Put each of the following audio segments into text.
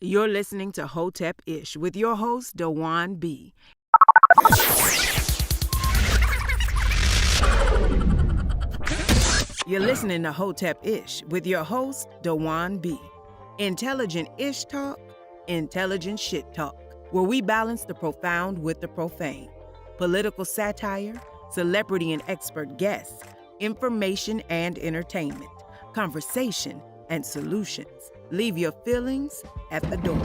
You're listening to Hotep Ish with your host, Dewan B. You're listening to Hotep Ish with your host, Dewan B. Intelligent Ish talk, intelligent shit talk, where we balance the profound with the profane. Political satire, celebrity and expert guests, information and entertainment, conversation and solutions. Leave your feelings at the door.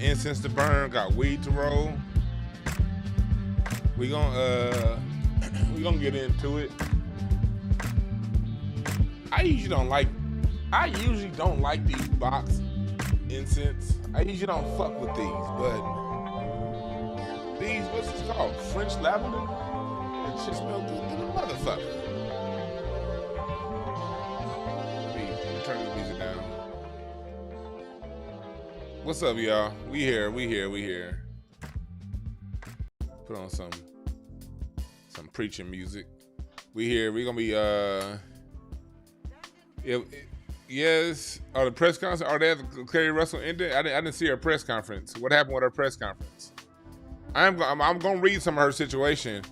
Incense to burn, got weed to roll. We gonna get into it. I usually don't like these box incense. I usually don't fuck with these, but these, what's this called? French lavender? That shit smells good to the motherfucker. Let me turn this music down. What's up, y'all? We here. Put on some preaching music. We here. We gonna be yes. Oh, the press conference. Are they the Carrie Russell ended? I didn't see her press conference. What happened with her press conference? I'm gonna read some of her situation.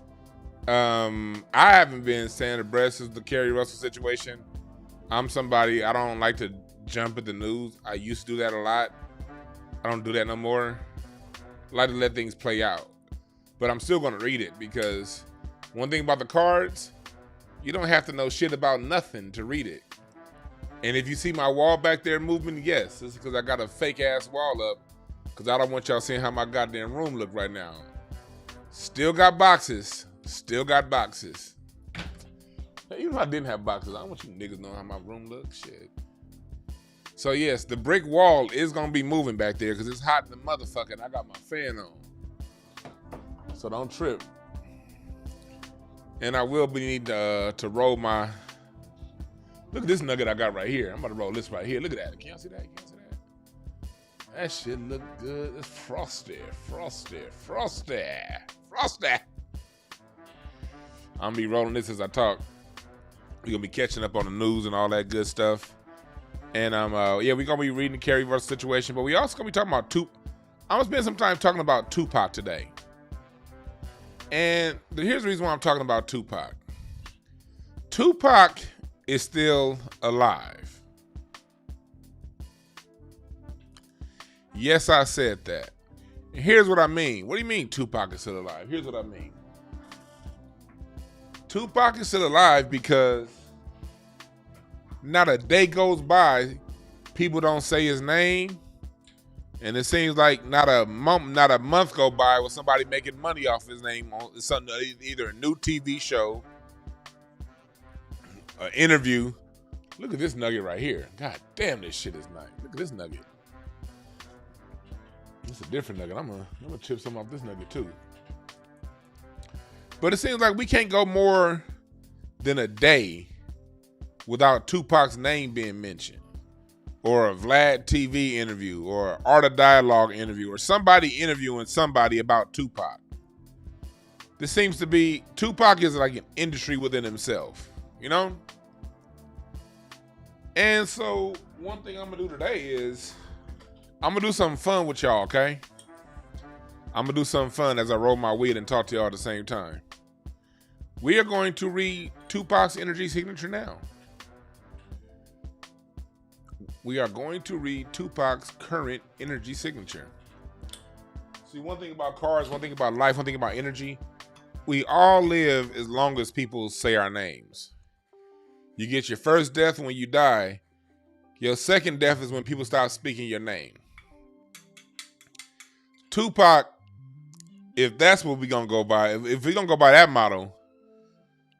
I haven't been staying abreast of the Carrie Russell situation. I'm somebody, I don't like to jump at the news. I used to do that a lot. I don't do that no more. I like to let things play out. But I'm still going to read it because one thing about the cards, you don't have to know shit about nothing to read it. And if you see my wall back there moving, yes, it's because I got a fake ass wall up because I don't want y'all seeing how my goddamn room look right now. Still got boxes. Even if I didn't have boxes, I don't want you niggas know how my room looks. Shit. So yes, the brick wall is gonna be moving back there because it's hot in the motherfucker and I got my fan on. So don't trip. And I will be need to roll my, look at this nugget I got right here. I'm about to roll this right here. Look at that. Can y'all see that? That shit look good. It's frosty. I'm gonna be rolling this as I talk. We're gonna be catching up on the news and all that good stuff. And we're gonna be reading the Carrie Russell situation, but we also gonna be talking about I'm gonna spend some time talking about Tupac today. And here's the reason why I'm talking about Tupac. Tupac is still alive. Yes, I said that. And here's what I mean. What do you mean Tupac is still alive? Here's what I mean. Tupac is still alive because not a day goes by, people don't say his name, and it seems like not a month go by with somebody making money off his name on something, either a new TV show, an interview. Look at this nugget right here. God damn, this shit is nice. Look at this nugget. It's a different nugget. I'm gonna chip some off this nugget too. But it seems like we can't go more than a day without Tupac's name being mentioned, or a Vlad TV interview, or an Art of Dialogue interview, or somebody interviewing somebody about Tupac. This seems to be, Tupac is like an industry within himself, you know? And so one thing I'm gonna do today is, I'm gonna do something fun with y'all, okay? I'm gonna do something fun as I roll my weed and talk to y'all at the same time. We are going to read Tupac's energy signature now. We are going to read Tupac's current energy signature. See, one thing about cards, one thing about life, one thing about energy, we all live as long as people say our names. You get your first death when you die. Your second death is when people stop speaking your name. Tupac, if that's what we're going to go by, if we're going to go by that motto,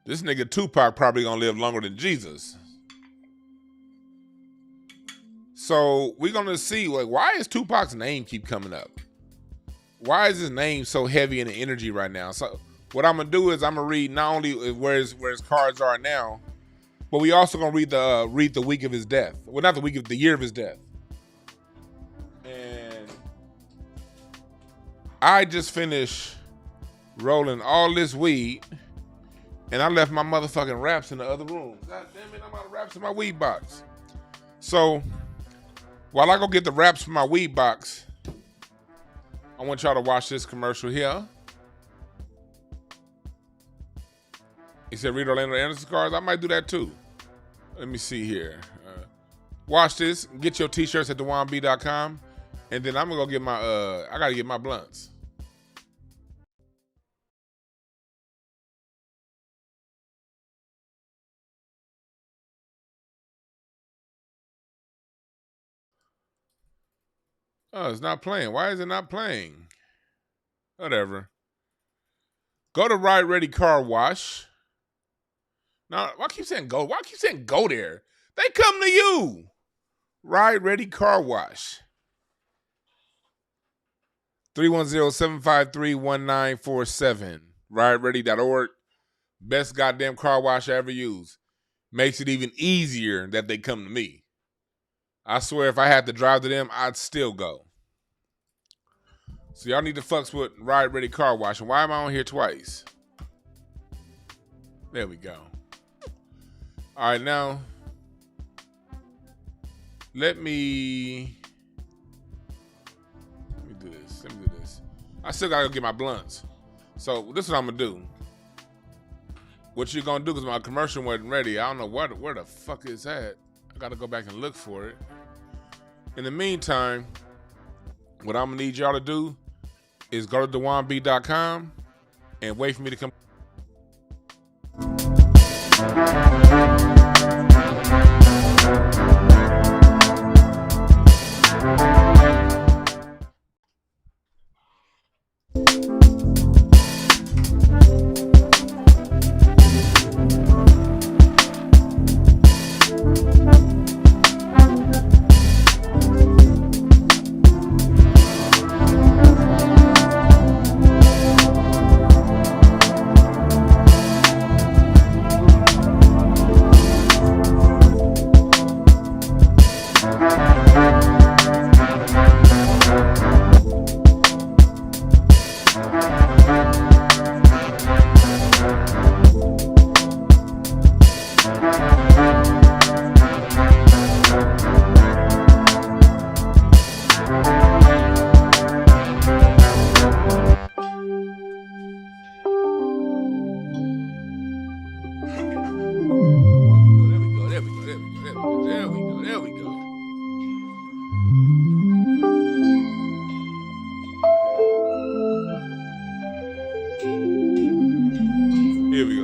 this nigga Tupac probably going to live longer than Jesus. So we're going to see, like, why is Tupac's name keep coming up? Why is his name so heavy in the energy right now? So what I'm going to do is I'm going to read not only where his cards are now, but we also going to read the week of his death. Well, not the week of the year of his death. And I just finished rolling all this weed, and I left my motherfucking wraps in the other room. God damn it, I'm out of wraps in my weed box. So while I go get the wraps from my weed box, I want y'all to watch this commercial here. He said, read Orlando Anderson cards. I might do that too. Let me see here. Watch this. Get your t-shirts at DewanB.com. And then I'm going to go get my, I got to get my blunts. Oh, it's not playing. Why is it not playing? Whatever. Go to Ride Ready Car Wash. Now, why keep saying go? Why keep saying go there? They come to you. Ride Ready Car Wash. 310-753-1947. RideReady.org. Best goddamn car wash I ever used. Makes it even easier that they come to me. I swear if I had to drive to them, I'd still go. So y'all need to fucks with Ride Ready Car Wash. And why am I on here twice? There we go. All right, now let me do this. I still gotta go get my blunts. So this is what I'm gonna do. What you're gonna do, because my commercial wasn't ready. I don't know where the fuck is that. I gotta go back and look for it. In the meantime, what I'm gonna need y'all to do is go to DewanB.com and wait for me to come.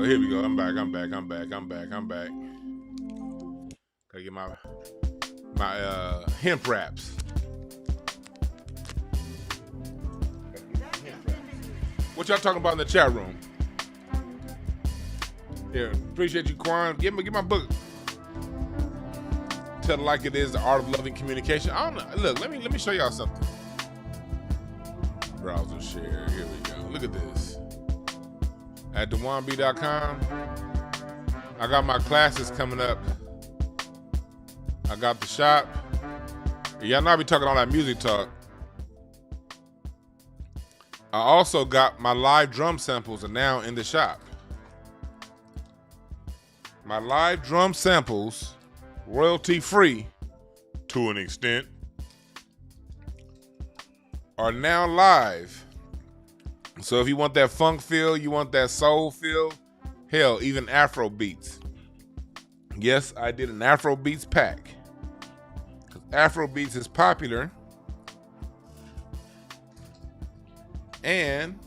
Here we go. I'm back. Gotta get my hemp wraps. What y'all talking about in the chat room? Yeah, appreciate you, Quan. Get my book. Tell it like it is, The Art of Loving Communication. I don't know. Look, let me show y'all something. Browser share. Here we go. Look at this. At DewanB.com, I got my classes coming up. I got the shop. Y'all know I be talking all that music talk. I also got my live drum samples are now in the shop. My live drum samples, royalty free to an extent, are now live. So if you want that funk feel, you want that soul feel, hell, even Afro beats. Yes, I did an Afro beats pack. Because Afro beats is popular. And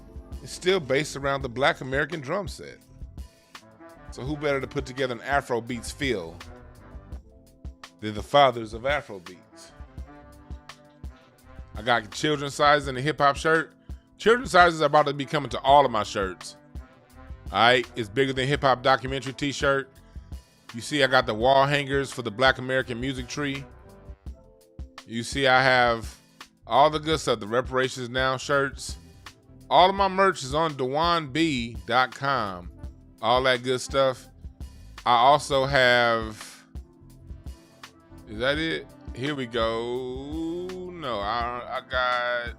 it's still based around the Black American drum set. So who better to put together an Afro beats feel than the fathers of Afro beats? I got children's sizes in the hip hop shirt. Children's sizes are about to be coming to all of my shirts. All right, it's bigger than hip hop documentary t-shirt. You see I got the wall hangers for the Black American music tree. You see I have all the good stuff, the Reparations Now shirts. All of my merch is on DewanB.com. All that good stuff. I also have, is that it? Here we go. No, I got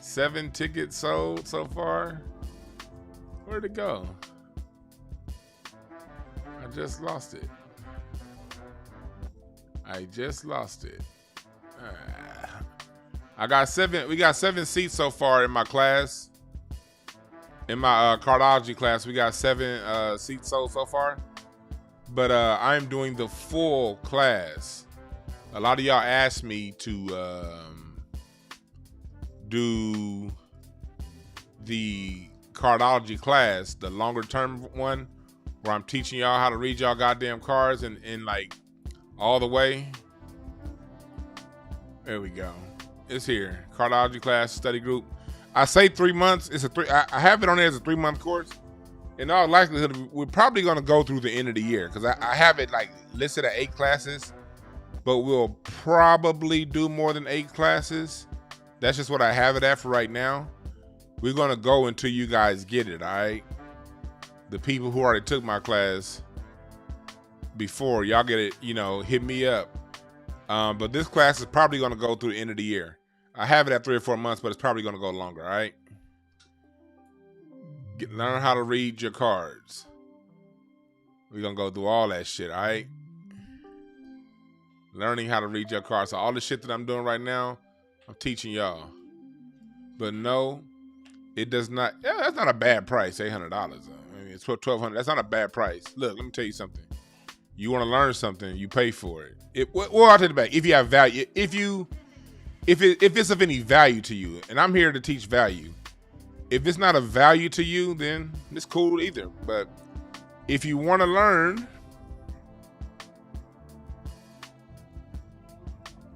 7 tickets sold so far. Where'd it go? I just lost it. I got 7. We got 7 seats so far in my class. In my cardology class, we got 7 seats sold so far. But I'm doing the full class. A lot of y'all asked me to do the cardology class, the longer term one, where I'm teaching y'all how to read y'all goddamn cards and like all the way. There we go. It's here. Cardology class study group. I say 3 months. It's I have it on there as a 3-month course. In all likelihood, we're probably gonna go through the end of the year because I have it like listed at 8 classes, but we'll probably do more than 8 classes. That's just what I have it at for right now. We're gonna go until you guys get it, all right? The people who already took my class before, y'all get it, hit me up. But this class is probably gonna go through the end of the year. I have it at 3 or 4 months, but it's probably gonna go longer, all right? Learn how to read your cards. We're gonna go through all that shit, all right? Learning how to read your cards. So all the shit that I'm doing right now, I'm teaching y'all. But no, it does not. Yeah, that's not a bad price. $800. I mean, it's $1,200. That's not a bad price. Look, let me tell you something. You want to learn something, you pay for it. Well, I'll take it back. If you have value, if it's of any value to you, and I'm here to teach value. If it's not of value to you, then it's cool either. But if you want to learn,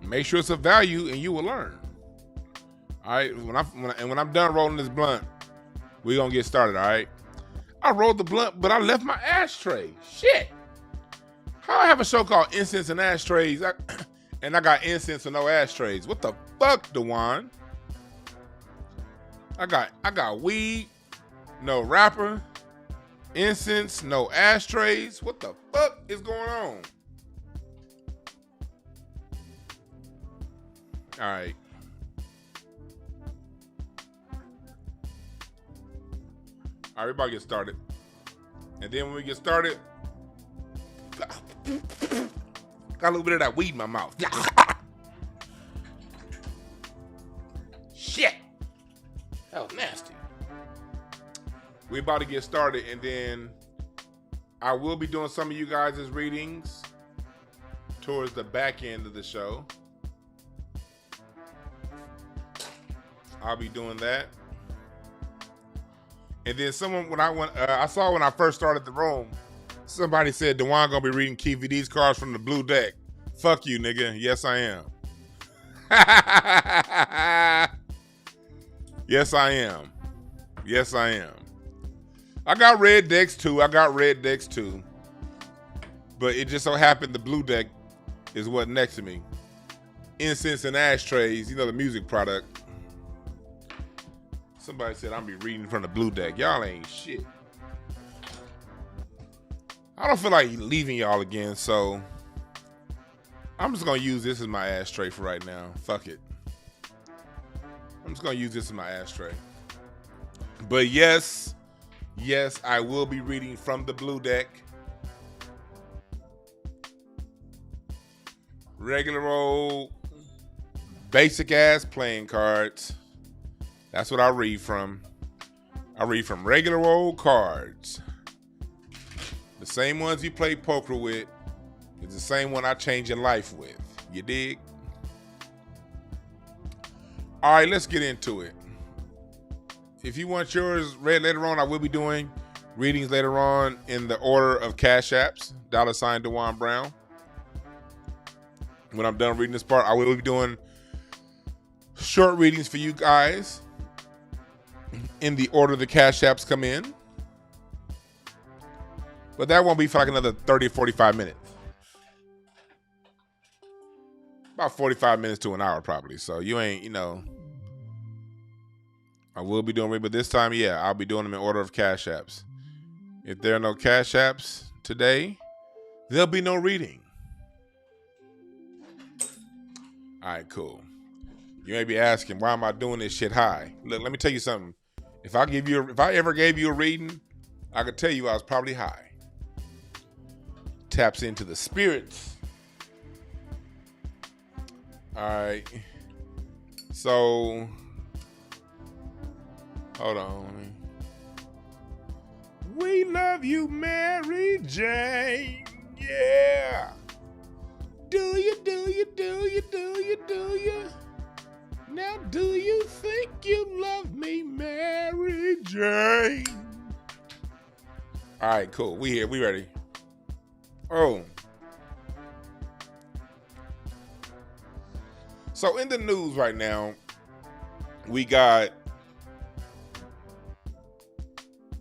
make sure it's of value, and you will learn. All right. When I'm done rolling this blunt, we're gonna get started. All right. I rolled the blunt, but I left my ashtray. Shit. How I have a show called Incense and Ashtrays, and I got incense and no ashtrays? What the fuck, Dewan? I got weed, no wrapper, incense, no ashtrays. What the fuck is going on? All right. All right, everybody get started. And then when we get started, got a little bit of that weed in my mouth. Shit. That was nasty. We about to get started, and then I will be doing some of you guys' readings towards the back end of the show. I'll be doing that. And then someone, I saw when I first started the room, somebody said, Dewan gonna be reading Keefe these cards from the blue deck. Fuck you, nigga. Yes, I am. Yes, I am. Yes, I am. I got red decks too. But it just so happened the blue deck is what next to me. Incense and ashtrays, the music product. Somebody said I'm be reading from the blue deck. Y'all ain't shit. I don't feel like leaving y'all again, so I'm just gonna use this as my ashtray for right now. Fuck it. I'm just gonna use this as my ashtray. But yes, I will be reading from the blue deck. Regular old, basic ass playing cards. That's what I read from. I read from regular old cards. The same ones you play poker with is the same one I change your life with. You dig? All right, let's get into it. If you want yours read later on, I will be doing readings later on in the order of Cash Apps, $ DeJuan Brown. When I'm done reading this part, I will be doing short readings for you guys in the order the Cash Apps come in. But that won't be for like another 30 or 45 minutes. About 45 minutes to an hour probably. So you ain't, I will be doing it, but this time, yeah, I'll be doing them in order of Cash Apps. If there are no Cash Apps today, there'll be no reading. All right, cool. You may be asking, why am I doing this shit high? Look, let me tell you something. If I ever gave you a reading, I could tell you I was probably high. Taps into the spirits. All right. So, hold on. We love you, Mary Jane. Yeah. Do you? Now, do you think you love me, Mary Jane? All right, cool. We here. We ready. Oh. So in the news right now, we got,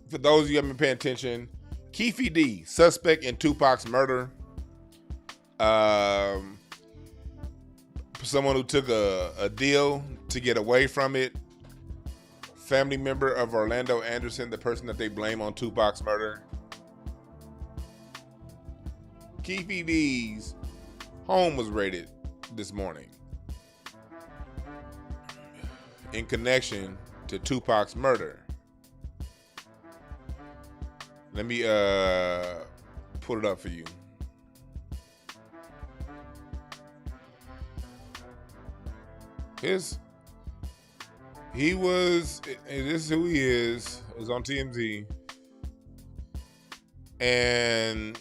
for those of you who haven't been paying attention, Keefe D, suspect in Tupac's murder. Someone who took a deal to get away from it. Family member of Orlando Anderson, the person that they blame on Tupac's murder. Keefe D's home was raided this morning in connection to Tupac's murder. Let me put it up for you. This is who he is. It was on TMZ. And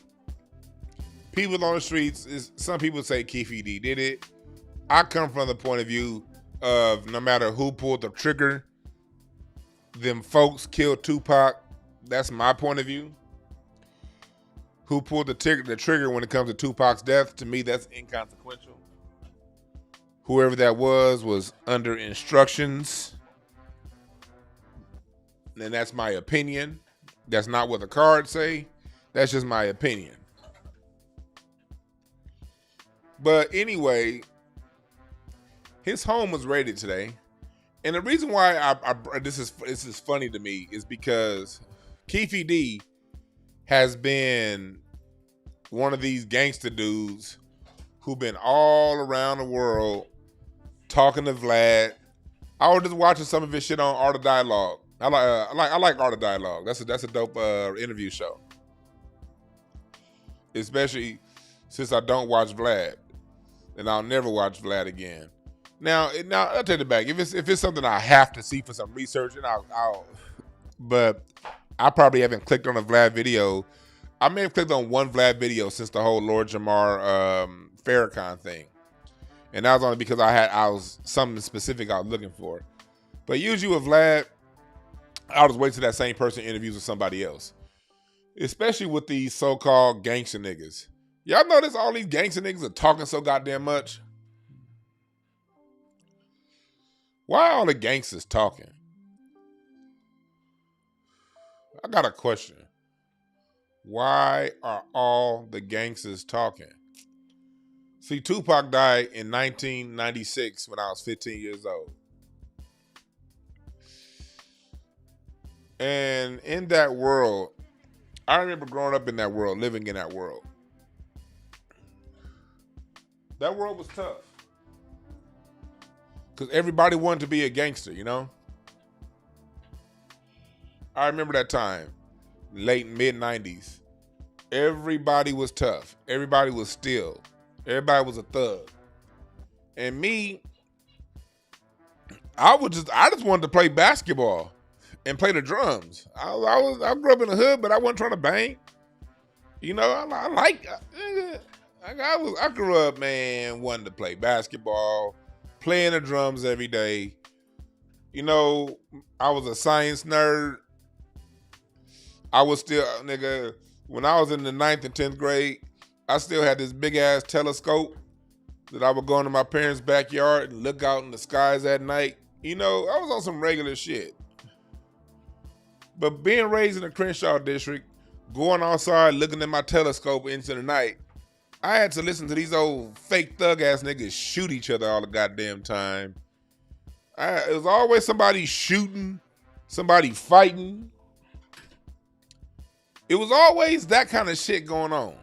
people on the streets, some people say Keefe D did it. I come from the point of view of no matter who pulled the trigger, them folks killed Tupac. That's my point of view. Who pulled the trigger when it comes to Tupac's death, to me, that's inconsequential. Whoever that was under instructions. And that's my opinion. That's not what the cards say. That's just my opinion. But anyway, his home was raided today. And the reason why this is funny to me is because Keefe D has been one of these gangster dudes who've been all around the world talking to Vlad. I was just watching some of his shit on Art of Dialogue. I like Art of Dialogue. That's a dope interview show. Especially since I don't watch Vlad, and I'll never watch Vlad again. Now I'll take it back. If it's something I have to see for some research, and but I probably haven't clicked on a Vlad video. I may have clicked on one Vlad video since the whole Lord Jamar Farrakhan thing. And that was only because I was something specific I was looking for. But usually with Vlad, I'll just wait till that same person interviews with somebody else. Especially with these so-called gangster niggas. Y'all notice all these gangster niggas are talking so goddamn much? Why are all the gangsters talking? I got a question. Why are all the gangsters talking? See, Tupac died in 1996 when I was 15 years old. And in that world, I remember growing up in that world, living in that world. That world was tough. Because everybody wanted to be a gangster, you know? I remember that time, late mid-90s. Everybody was tough. Everybody was still. Everybody was a thug. And me, I just wanted to play basketball and play the drums. I grew up in the hood, but I wasn't trying to bang. You know, I grew up, man, wanting to play basketball, playing the drums every day. You know, I was a science nerd. I was still, nigga, when I was in the 9th and 10th grade, I still had this big ass telescope that I would go into my parents' backyard and look out in the skies at night. You know, I was on some regular shit. But being raised in the Crenshaw district, going outside looking at my telescope into the night, I had to listen to these old fake thug ass niggas shoot each other all the goddamn time. It was always somebody shooting, somebody fighting. It was always that kind of shit going on.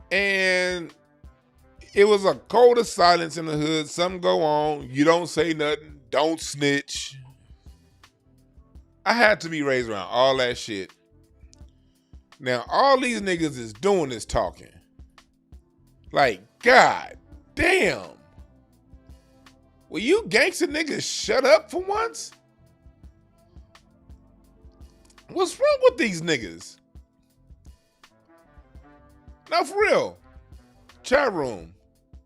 And it was a code of silence in the hood. Something go on. You don't say nothing. Don't snitch. I had to be raised around all that shit. Now, all these niggas is doing is talking. Like, God damn. Will you gangster niggas shut up for once? What's wrong with these niggas? Now, for real. Chat room.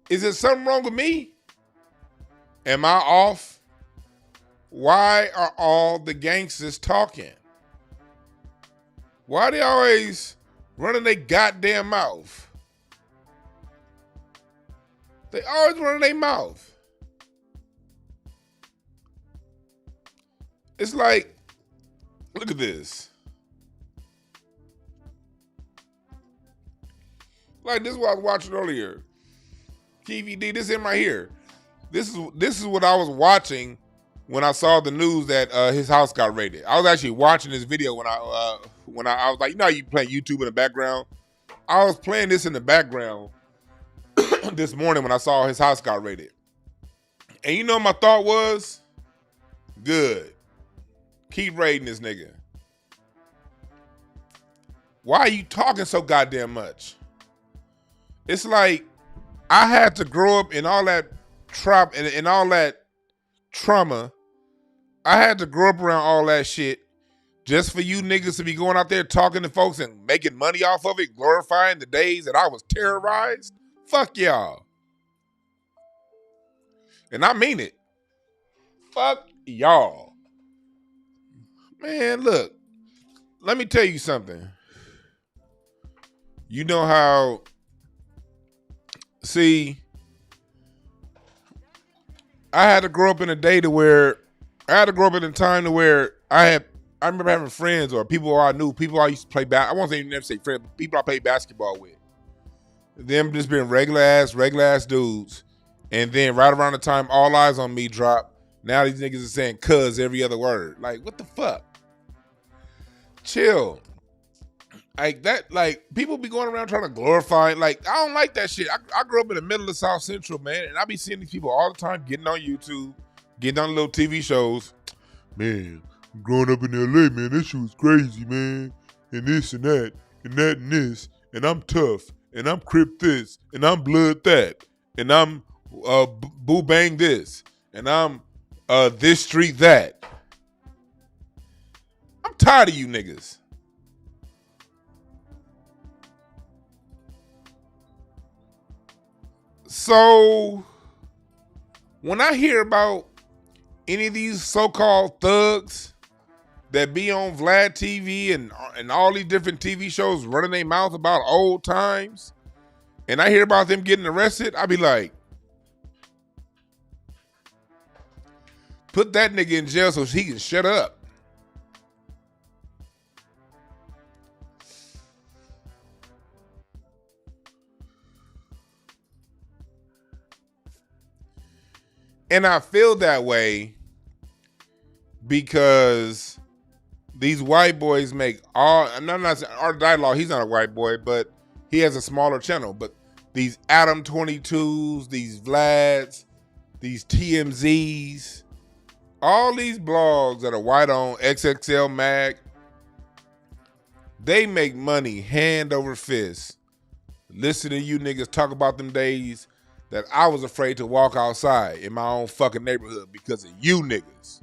Is there something wrong with me? Am I off? Why are all the gangsters talking? Why they always running their goddamn mouth? They always running their mouth. It's like, look at this. Like this is what I was watching earlier. Keefe, this in right here. This is what I was watching when I saw the news that his house got raided. I was actually watching this video when I was like, you know how you play YouTube in the background? I was playing this in the background this morning when I saw his house got raided. And you know what my thought was? Good. Keep raiding this nigga. Why are you talking so goddamn much? It's like I had to grow up in all that trap and all that trauma. I had to grow up around all that shit just for you niggas to be going out there talking to folks and making money off of it, glorifying the days that I was terrorized. Fuck y'all. And I mean it. Fuck y'all. Man, look. Let me tell you something. You know how, see, I had to grow up in a day to where, I had to grow up in a time to where I remember having friends or people I knew, people I used to play I won't never say friends, but people I played basketball with. Them just being regular ass dudes. And then right around the time All Eyes on Me dropped, now these niggas are saying cuz every other word. Like, what the fuck? Chill. Like that, like people be going around trying to glorify. Like, I don't like that shit. I grew up in the middle of South Central, man, and I be seeing these people all the time getting on YouTube, getting on little TV shows. Man, growing up in LA, man, this shit was crazy, man. And this and that, and that and this, and I'm tough, and I'm Crip this, and I'm Blood that, and I'm Boo Bang this, and I'm this street that. I'm tired of you niggas. So, when I hear about any of these so-called thugs that be on Vlad TV and all these different TV shows running their mouth about old times, and I hear about them getting arrested, I be like, put that nigga in jail so he can shut up. And I feel that way because these white boys make all. I'm not saying Art Dialogue. He's not a white boy, but he has a smaller channel. But these Adam 22s, these Vlads, these TMZs, all these blogs that are white on XXL Mag, they make money hand over fist. Listen to you niggas talk about them days that I was afraid to walk outside in my own fucking neighborhood because of you niggas.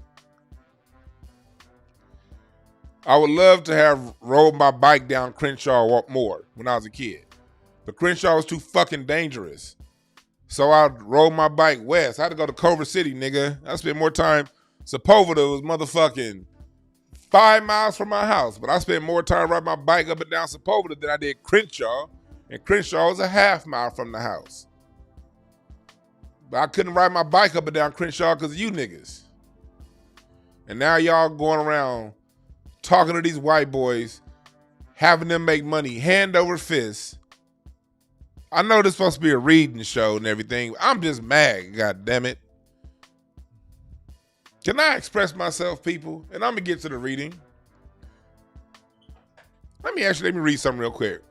I would love to have rolled my bike down Crenshaw more when I was a kid. But Crenshaw was too fucking dangerous. So I rode my bike west. I had to go to Culver City, nigga. I spent more time. Sepulveda was motherfucking 5 miles from my house. But I spent more time riding my bike up and down Sepulveda than I did Crenshaw. And Crenshaw was a half mile from the house. But I couldn't ride my bike up and down Crenshaw because of you niggas. And now y'all going around talking to these white boys, having them make money hand over fist. I know this is supposed to be a reading show and everything. I'm just mad, god damn it. Can I express myself, people? And I'm gonna get to the reading. Let me read something real quick.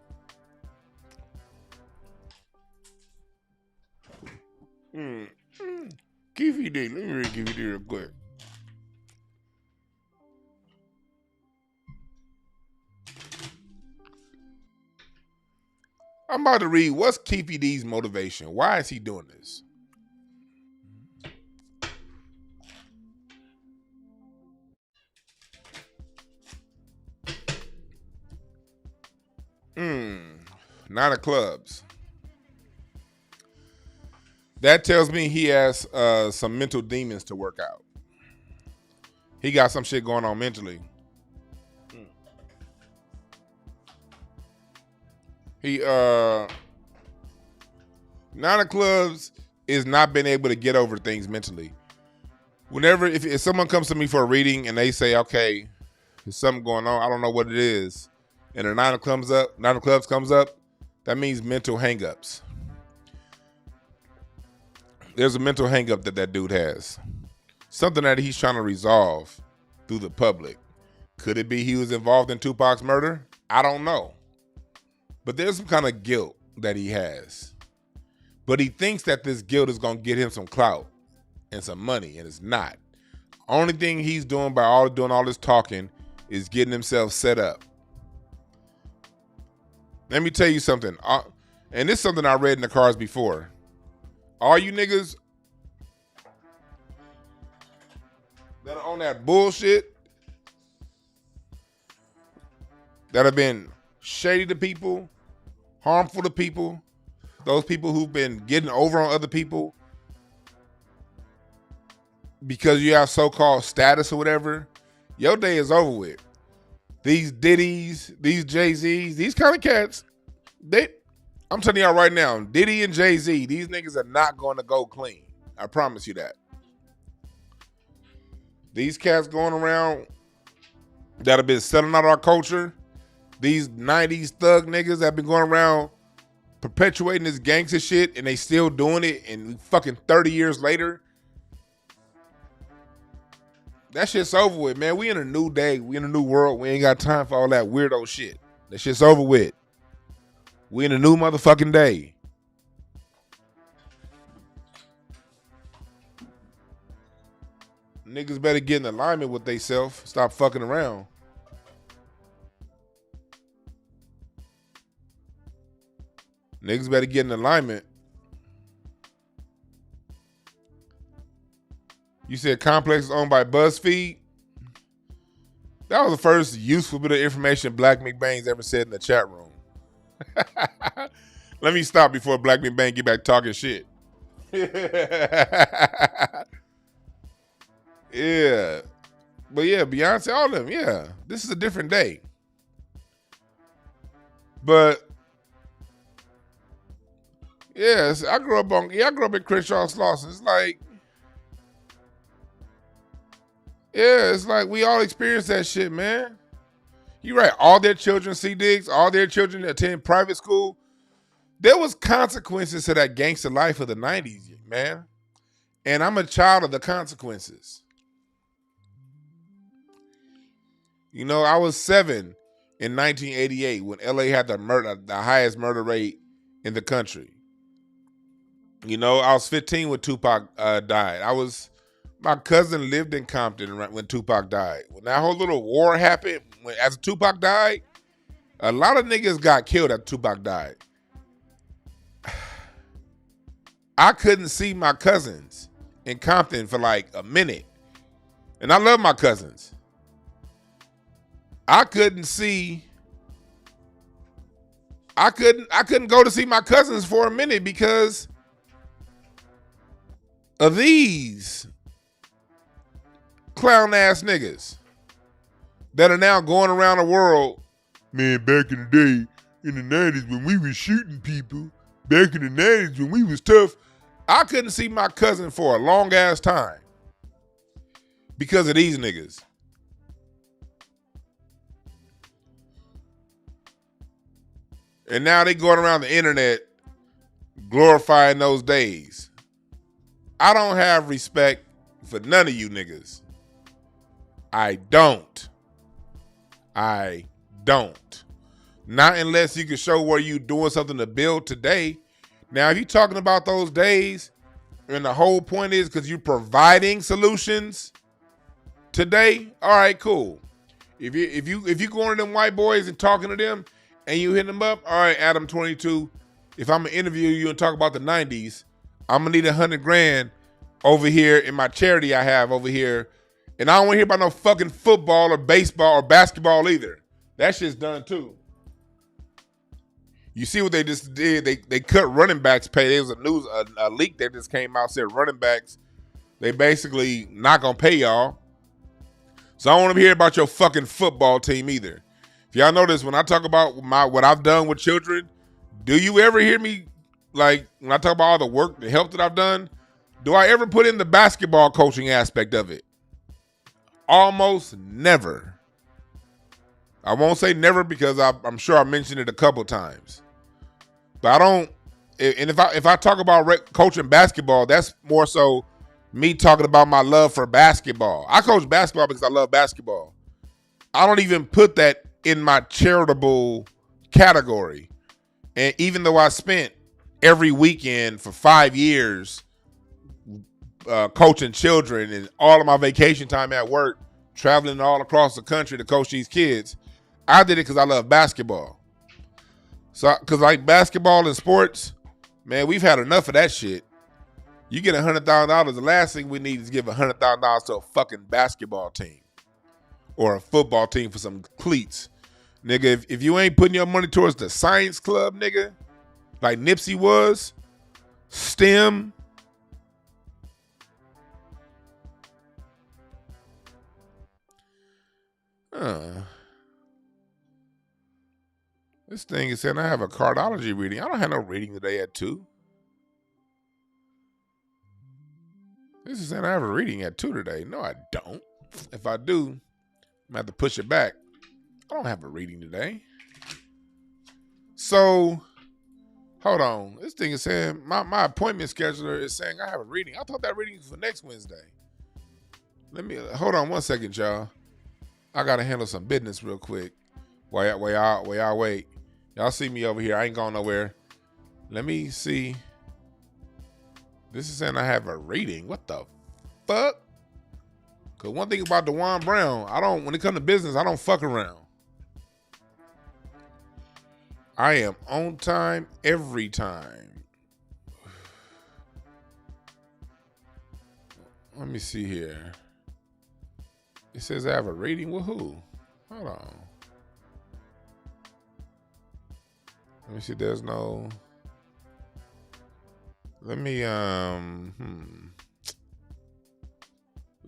Keefe D. Let me read Keefe D real quick. I'm about to read what's Keefe D's motivation. Why is he doing this? Nine of clubs. That tells me he has some mental demons to work out. He got some shit going on mentally. Nine of clubs is not being able to get over things mentally. Whenever, if someone comes to me for a reading and they say, okay, there's something going on, I don't know what it is, and a nine of clubs comes up, that means mental hangups. There's a mental hangup that dude has. Something that he's trying to resolve through the public. Could it be he was involved in Tupac's murder? I don't know. But there's some kind of guilt that he has. But he thinks that this guilt is going to get him some clout and some money, and it's not. Only thing he's doing by doing all this talking is getting himself set up. Let me tell you something. And this is something I read in the cards before. All you niggas that are on that bullshit, that have been shady to people, harmful to people, those people who've been getting over on other people because you have so-called status or whatever, your day is over with. These Diddy's, these Jay-Z's, these kind of cats, I'm telling y'all right now, Diddy and Jay-Z, these niggas are not going to go clean. I promise you that. These cats going around that have been selling out our culture, these 90s thug niggas that have been going around perpetuating this gangster shit and they still doing it and fucking 30 years later, that shit's over with, man. We in a new day. We in a new world. We ain't got time for all that weirdo shit. That shit's over with. We in a new motherfucking day. Niggas better get in alignment with they self. Stop fucking around. Niggas better get in alignment. You said Complex is owned by BuzzFeed? That was the first useful bit of information Black McBain's ever said in the chat room. Let me stop before Black McBain get back talking shit. Yeah. But yeah, Beyonce, all of them, yeah. This is a different day. But yeah, I grew up in Crenshaw Slauson. It's like, yeah, it's like we all experience that shit, man. You right. All their children see digs, all their children attend private school. There was consequences to that gangster life of the 90s, man. And I'm a child of the consequences. You know, I was 7 in 1988 when LA had the highest murder rate in the country. You know, I was 15 when Tupac died. My cousin lived in Compton when Tupac died. When that whole little war happened, as Tupac died, a lot of niggas got killed after Tupac died. I couldn't see my cousins in Compton for like a minute. And I love my cousins. I couldn't go to see my cousins for a minute because of these clown ass niggas that are now going around the world. Man, back in the day, in the 90s when we was shooting people, back in the 90s when we was tough, I couldn't see my cousin for a long ass time because of these niggas. And now they going around the internet glorifying those days. I don't have respect for none of you niggas. I don't. Not unless you can show where you doing something to build today. Now, if you're talking about those days, and the whole point is because you're providing solutions today, all right, cool. If you going to them white boys and talking to them and you hit them up, all right, Adam 22, if I'm gonna interview you and talk about the 90s, I'm gonna need $100,000 over here in my charity I have over here. And I don't want to hear about no fucking football or baseball or basketball either. That shit's done too. You see what they just did? They cut running backs pay. There was a leak that just came out said running backs, they basically not gonna pay y'all. So I don't want to hear about your fucking football team either. If y'all notice, when I talk about what I've done with children, do you ever hear me, like, when I talk about all the work, the help that I've done, do I ever put in the basketball coaching aspect of it? Almost never. I won't say never because I'm sure I mentioned it a couple times. But I don't, and if I talk about coaching basketball, that's more so me talking about my love for basketball. I coach basketball because I love basketball. I don't even put that in my charitable category. And even though I spent every weekend for 5 years coaching children and all of my vacation time at work, traveling all across the country to coach these kids, I did it because I love basketball. So, because like basketball and sports, man, we've had enough of that shit. You get $100,000, the last thing we need is give $100,000 to a fucking basketball team or a football team for some cleats. Nigga, if you ain't putting your money towards the science club, nigga, like Nipsey was, STEM, this thing is saying I have a cardology reading. I don't have no reading today at 2. This is saying I have a reading at 2 today. No, I don't. If I do, I'm going to have to push it back. I don't have a reading today. So, hold on. This thing is saying, my appointment scheduler is saying I have a reading. I thought that reading was for next Wednesday. Hold on one second, y'all. I got to handle some business real quick. While y'all wait. Y'all see me over here. I ain't going nowhere. Let me see. This is saying I have a reading. What the fuck? Because one thing about DeJuan Brown, when it comes to business, I don't fuck around. I am on time every time. Let me see here. It says I have a reading with who? Hold on. Let me see. There's no. Let me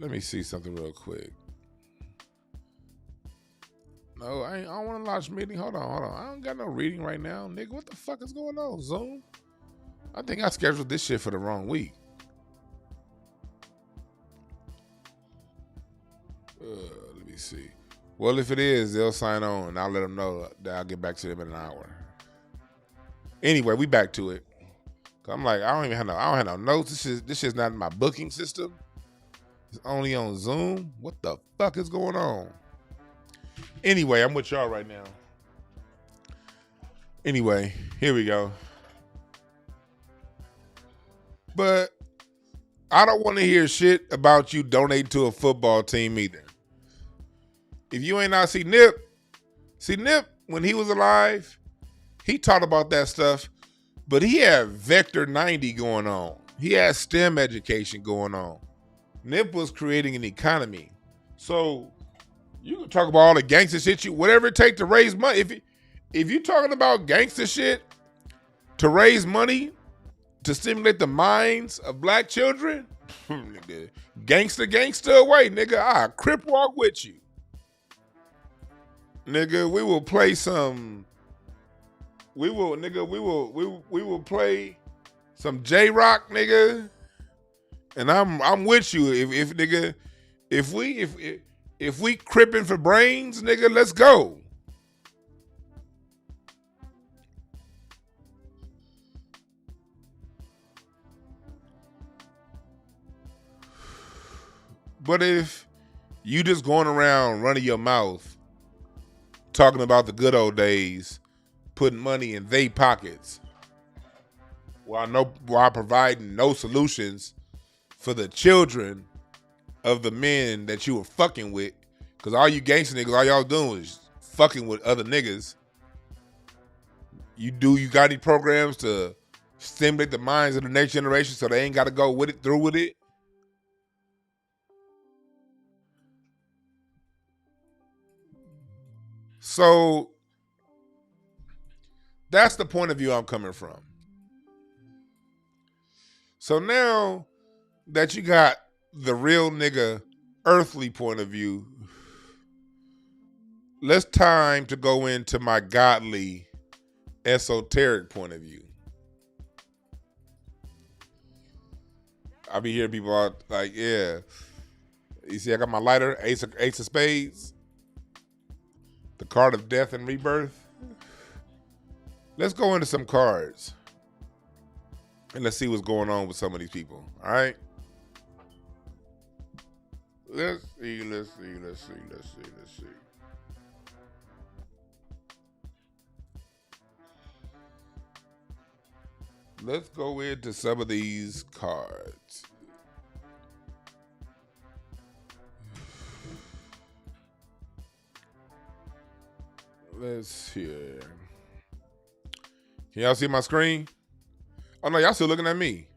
Let me see something real quick. No, I don't want to launch meeting. Hold on. I don't got no reading right now, nigga. What the fuck is going on, Zoom? I think I scheduled this shit for the wrong week. Let me see. Well, if it is, they'll sign on, and I'll let them know that I'll get back to them in an hour. Anyway, we back to it. I'm like, I don't have no notes. This shit's not in my booking system. It's only on Zoom. What the fuck is going on? Anyway, I'm with y'all right now. Anyway, here we go. But I don't want to hear shit about you donating to a football team either. If you ain't not see Nip, when he was alive, he taught about that stuff, but he had Vector 90 going on. He had STEM education going on. Nip was creating an economy. So you can talk about all the gangster shit, whatever it takes to raise money. If you're talking about gangster shit to raise money to stimulate the minds of black children, nigga, gangster away, nigga. I crip walk with you. Nigga, we will play some. We will play some J-Rock, nigga. And I'm with you. If we cripping for brains, nigga, let's go. But if you just going around running your mouth, talking about the good old days, putting money in they pockets, while providing no solutions for the children of the men that you were fucking with, because all you gangster niggas, all y'all doing is fucking with other niggas. You got any programs to stimulate the minds of the next generation so they ain't got to go through with it? So that's the point of view I'm coming from. So now that you got the real nigga earthly point of view, let's time to go into my godly esoteric point of view. I be hearing people out like, yeah, you see I got my lighter, ace of spades, the card of death and rebirth. Let's go into some cards and let's see what's going on with some of these people. All right. Let's see. Let's go into some of these cards. Let's hear. Can y'all see my screen? Oh no, y'all still looking at me.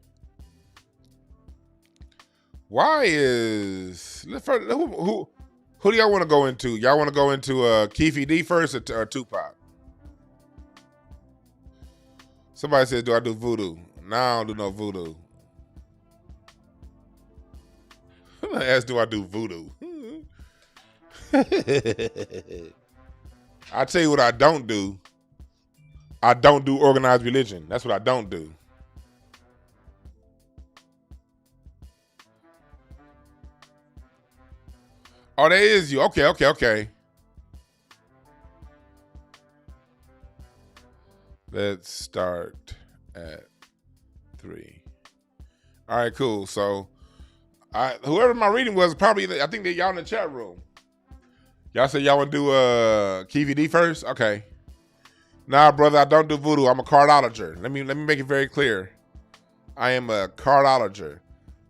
Why is who do y'all want to go into? Y'all want to go into Keefe D first or Tupac? Somebody said, do I do voodoo? No, I don't do no voodoo. I'm gonna ask, do I do voodoo? I tell you what I don't do. I don't do organized religion. That's what I don't do. Oh, there is you. Okay. Let's start at 3. All right, cool. So, whoever my reading was, probably, I think that y'all in the chat room. Y'all said y'all want to do Keefe D first? Okay. Nah, brother, I don't do voodoo. I'm a cardologer. Let me make it very clear. I am a cardologer.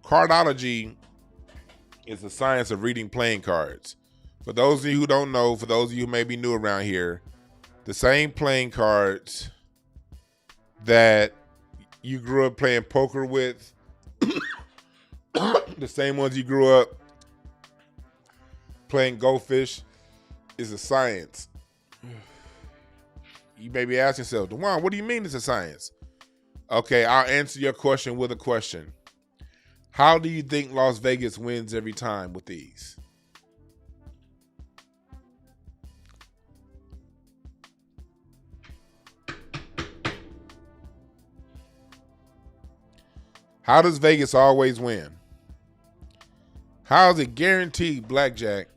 Cardology is the science of reading playing cards. For those of you who don't know, for those of you who may be new around here, the same playing cards that you grew up playing poker with, the same ones you grew up playing Go Fish, is a science. You may be asking yourself, DeJuan, what do you mean it's a science? Okay, I'll answer your question with a question. How do you think Las Vegas wins every time with these? How does Vegas always win? How is it guaranteed blackjack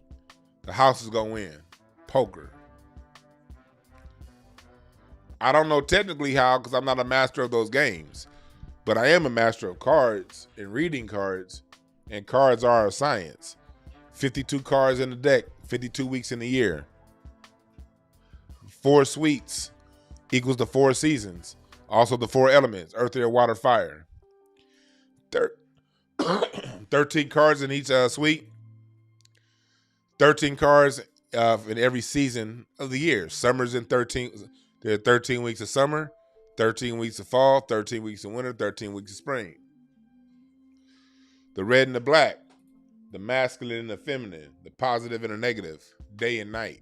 the house is going to win? Poker. I don't know technically how, because I'm not a master of those games, but I am a master of cards and reading cards, and cards are a science. 52 cards in the deck, 52 weeks in a year. 4 suites equals the 4 seasons. Also the 4 elements, earth, air, water, fire. 13 cards in each suite. 13 cards in every season of the year. Summer's in 13. There are 13 weeks of summer, 13 weeks of fall, 13 weeks of winter, 13 weeks of spring. The red and the black, the masculine and the feminine, the positive and the negative, day and night.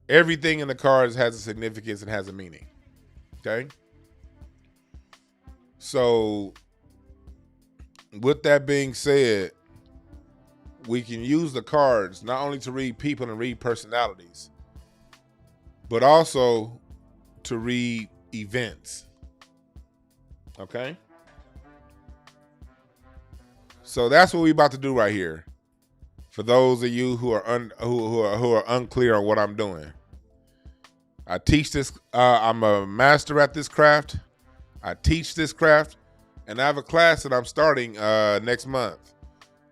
Everything in the cards has a significance and has a meaning. Okay? So, with that being said, we can use the cards not only to read people and read personalities, but also to read events. Okay? So that's what we're about to do right here. For those of you who are unclear on what I'm doing, I teach this. I'm a master at this craft. I teach this craft, and I have a class that I'm starting next month.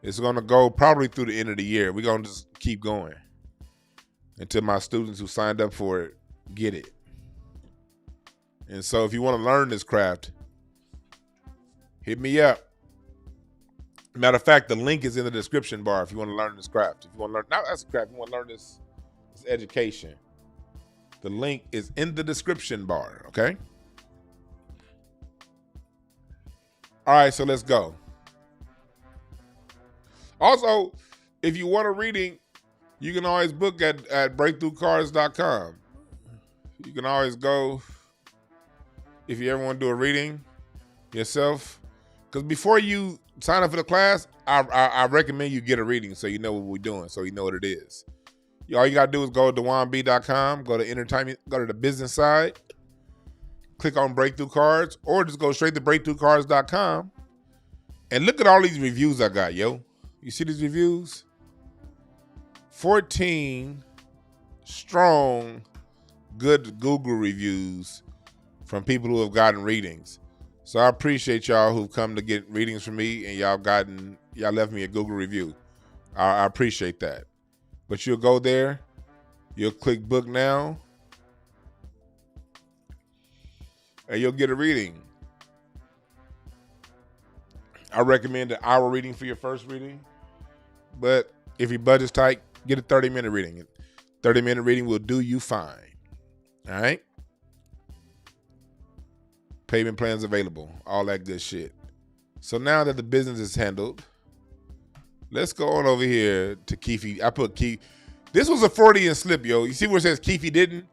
It's going to go probably through the end of the year. We're going to just keep going until my students who signed up for it get it. And so if you want to learn this craft, hit me up. Matter of fact, the link is in the description bar if you want to learn this craft. If you want to learn, not that's a craft, if you want to learn this education, the link is in the description bar, okay? All right, so let's go. Also, if you want a reading, you can always book at breakthroughcards.com. You can always go if you ever want to do a reading yourself. Because before you sign up for the class, I recommend you get a reading so you know what we're doing, so you know what it is. All you got to do is go to DewanB.com, go to entertainment, go to the business side, click on Breakthrough Cards, or just go straight to breakthroughcards.com and look at all these reviews I got, yo. You see these reviews? 14 strong, good Google reviews from people who have gotten readings. So I appreciate y'all who've come to get readings from me, and y'all left me a Google review. I appreciate that. But you'll go there, you'll click book now, and you'll get a reading. I recommend an hour reading for your first reading. But if your budget's tight, get a 30-minute reading. 30-minute reading will do you fine. All right? Payment plans available. All that good shit. So now that the business is handled, let's go on over here to Keefe. I put Keefe. This was a Freudian slip, yo. You see where it says Keefe didn't?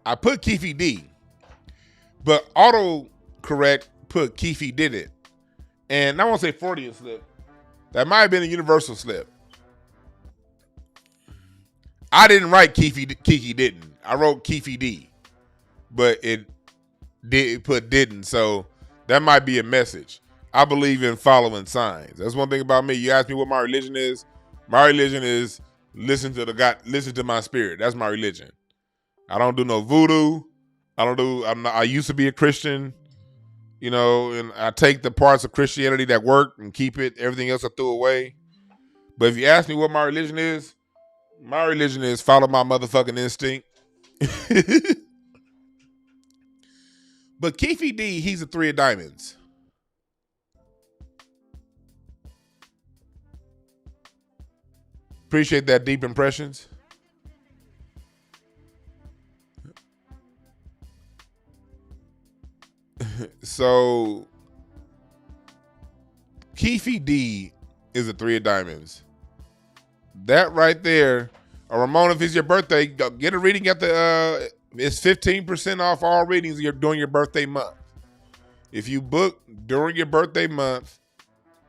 I put Keefe D. But autocorrect put Keefe did it. And I won't say Freudian slip. That might have been a universal slip. I didn't write Keefe didn't. I wrote Keefe D. But it put didn't. So that might be a message. I believe in following signs. That's one thing about me. You ask me what my religion is. My religion is listen to listen to my spirit. That's my religion. I don't do no voodoo. I used to be a Christian. You know, and I take the parts of Christianity that work and keep it. Everything else I threw away. But if you ask me what my religion is follow my motherfucking instinct. But Keefe D, he's a 3 of diamonds. Appreciate that, Deep Impressions. So Keefe D is a 3 of diamonds. That right there, Ramona, if it's your birthday, get a reading at the it's 15% off all readings during your birthday month. If you book during your birthday month,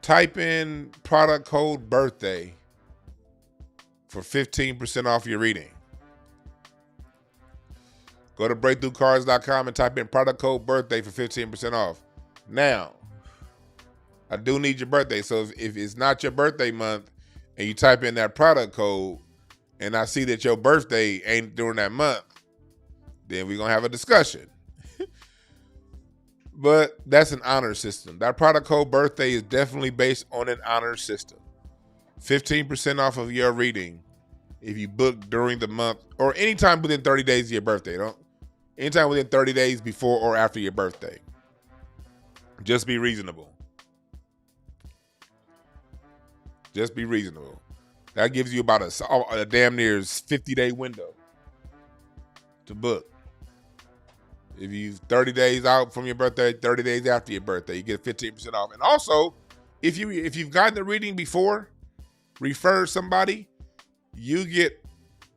type in product code birthday for 15% off your reading. Go to breakthroughcards.com and type in product code birthday for 15% off. Now, I do need your birthday. So if it's not your birthday month and you type in that product code and I see that your birthday ain't during that month, then we're going to have a discussion. But that's an honor system. That product code birthday is definitely based on an honor system. 15% off of your reading if you book during the month or anytime within 30 days of your birthday. Anytime within 30 days before or after your birthday. Just be reasonable. Just be reasonable. That gives you about a damn near 50-day window to book. If you 30 days out from your birthday, 30 days after your birthday, you get 15% off. And also, if you've gotten the reading before, refer somebody, you get,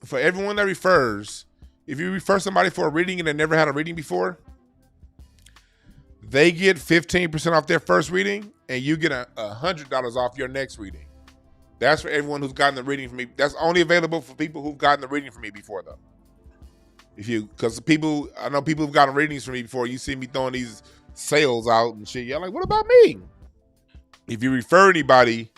for everyone that refers, if you refer somebody for a reading and they never had a reading before, they get 15% off their first reading and you get $100 off your next reading. That's for everyone who's gotten the reading from me. That's only available for people who've gotten the reading from me before, though. Because I know people who've gotten readings from me before, you see me throwing these sales out and shit. You're like, what about me? If you refer anybody,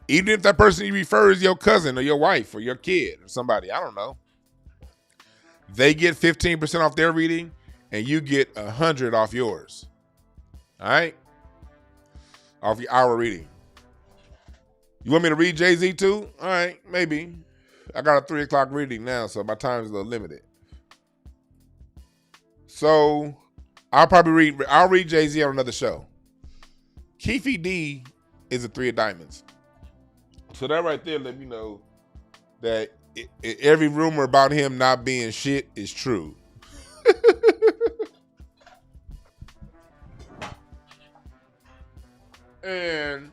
even if that person you refer is your cousin or your wife or your kid or somebody, I don't know, they get 15% off their reading and you get $100 off yours. All right? Off your hour reading. You want me to read Jay-Z too? All right, maybe. I got a 3 o'clock reading now, so my time is a little limited. So I'll read Jay-Z on another show. Keefe D is a 3 of diamonds. So that right there let me know that every rumor about him not being shit is true. And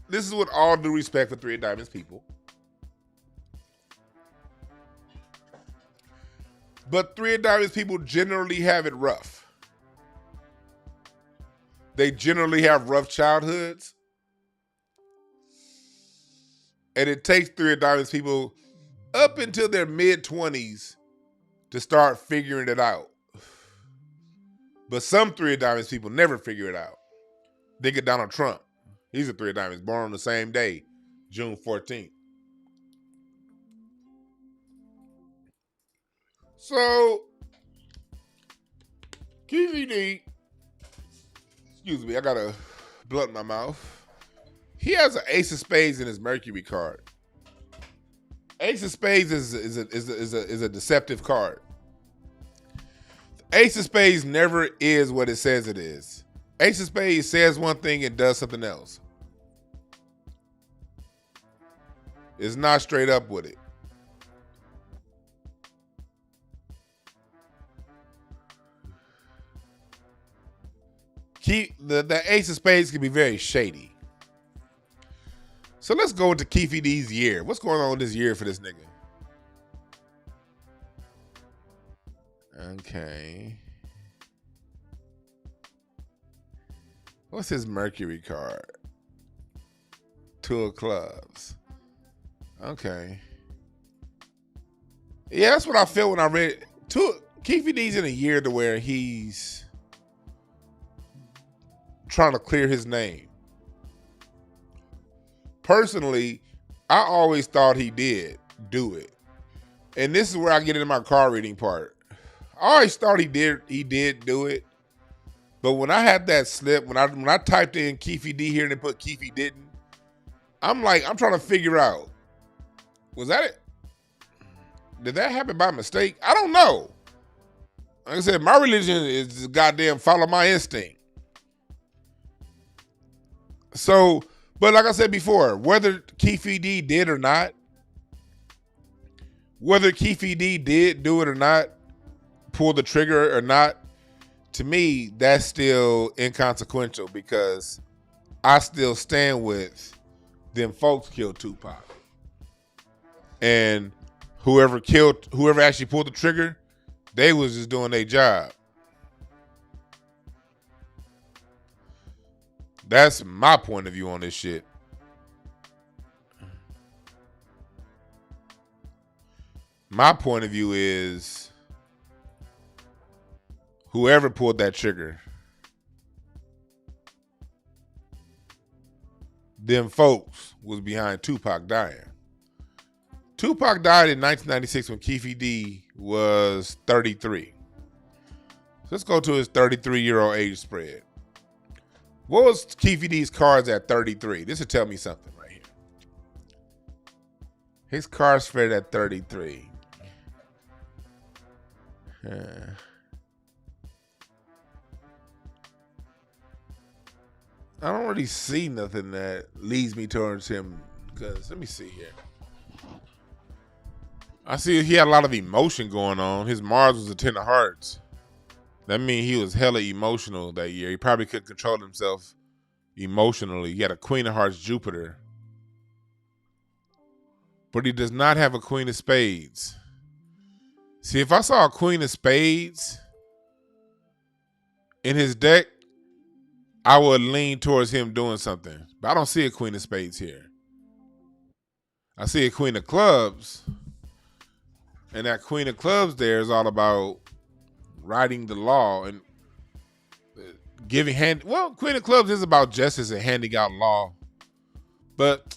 this is with all due respect for 3 of diamonds people. But 3 of diamonds people generally have it rough. They generally have rough childhoods. And it takes 3 of diamonds people up until their mid-20s to start figuring it out. But some 3 of diamonds people never figure it out. Think of Donald Trump. He's a 3 of diamonds, born on the same day, June 14th. So, Keefe D, excuse me, I got a blunt in my mouth. He has an ace of spades in his Mercury card. Ace of spades is a deceptive card. Ace of spades never is what it says it is. Ace of spades says one thing and does something else. It's not straight up with it. The ace of spades can be very shady. So let's go into Keefe D's year. What's going on this year for this nigga? Okay. What's his Mercury card? 2 of clubs. Okay. Yeah, that's what I feel when I read it. Keefe D's in a year to where he's trying to clear his name. Personally, I always thought he did do it. And this is where I get into my card reading part. I always thought he did do it. But when I had that slip, when I typed in Keefe D here and they put Keefe didn't, I'm trying to figure out, was that it? Did that happen by mistake? I don't know. Like I said, my religion is goddamn follow my instinct. So, but like I said before, whether Keefe D did or not, whether Keefe D did do it or not, pull the trigger or not, to me, that's still inconsequential because I still stand with them folks killed Tupac. And whoever actually pulled the trigger, they was just doing their job. That's my point of view on this shit. My point of view is whoever pulled that trigger, them folks was behind Tupac dying. Tupac died in 1996 when Keefe D was 33. So let's go to his 33-year-old age spread. What was Keefe D's cards at 33? This will tell me something right here. His car's rated at 33. I don't really see nothing that leads me towards him. Because let me see here. I see he had a lot of emotion going on. His Mars was a 10 of hearts. That means he was hella emotional that year. He probably couldn't control himself emotionally. He had a Queen of Hearts Jupiter. But he does not have a Queen of Spades. See, if I saw a Queen of Spades in his deck, I would lean towards him doing something. But I don't see a Queen of Spades here. I see a Queen of Clubs. And that Queen of Clubs there is all about writing the law and giving hand. Well, Queen of Clubs is about justice and handing out law. But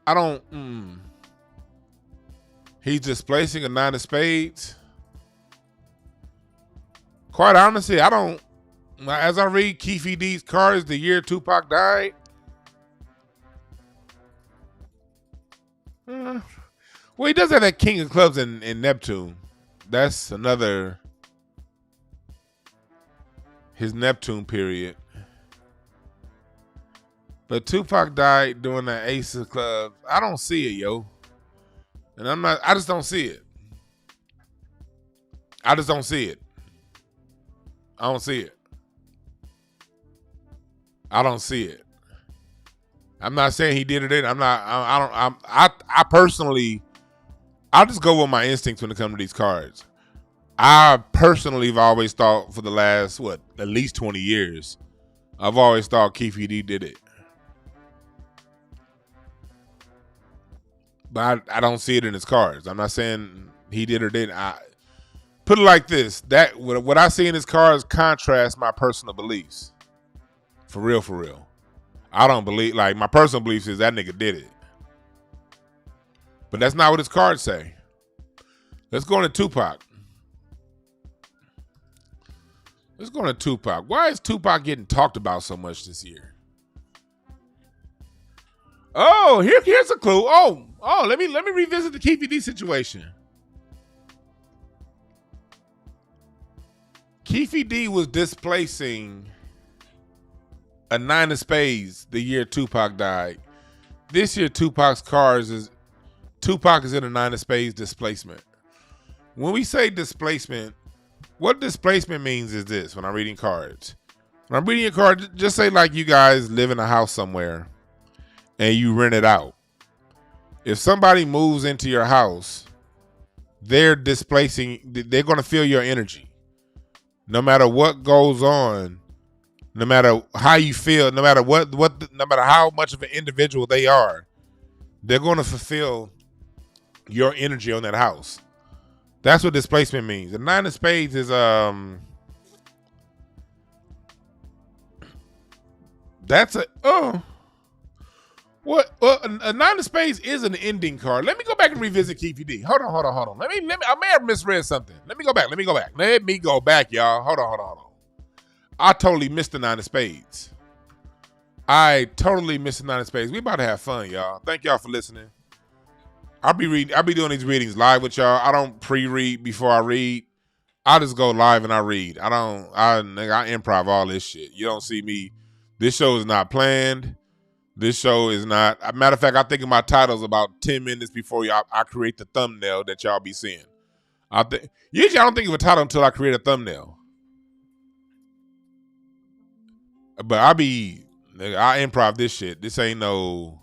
I don't. He's displacing a 9 of Spades. Quite honestly, I don't. As I read Keefe D's cards, the year Tupac died. Well, he does have that King of Clubs in Neptune. That's another. His Neptune period. But Tupac died during the Ace of Clubs. I don't see it, yo. And I just don't see it. I just don't see it. I don't see it. I don't see it. I'm not saying he did it. I personally, I'll just go with my instincts when it comes to these cards. I personally have always thought for the last, at least 20 years, I've always thought Keefe D did it. But I don't see it in his cards. I'm not saying he did or didn't. I put it like this: that what I see in his cards contrasts my personal beliefs. For real, for real. I don't believe, like, my personal beliefs is that nigga did it. But that's not what his cards say. Let's go into Tupac. Let's go into Tupac. Why is Tupac getting talked about so much this year? Oh, here's a clue. Oh, let me revisit the Keefe D situation. Keefe D was displacing a 9 of Spades the year Tupac died. This year Tupac's cards is Tupac is in a 9 of Spades displacement. When we say displacement, what displacement means is this: when I'm reading cards. When I'm reading a card, just say like you guys live in a house somewhere and you rent it out. If somebody moves into your house, they're displacing, they're going to feel your energy. No matter what goes on, no matter how you feel, no matter no matter how much of an individual they are, they're going to fulfill your energy on that house. That's what displacement means. The 9 of Spades is that's a a 9 of Spades is an ending card. Let me go back and revisit Keefe D. Hold on. Let me I may have misread something. Let me go back, y'all. Hold on. I totally missed the 9 of Spades. I totally missed the 9 of Spades. We about to have fun, y'all. Thank y'all for listening. I'll be doing these readings live with y'all. I don't pre-read before I read. I just go live and I read. I improv all this shit. You don't see me. This show is not planned. This show is not. Matter of fact, I think of my titles about 10 minutes before I create the thumbnail that y'all be seeing. Usually I don't think of a title until I create a thumbnail. But I improv this shit. This ain't no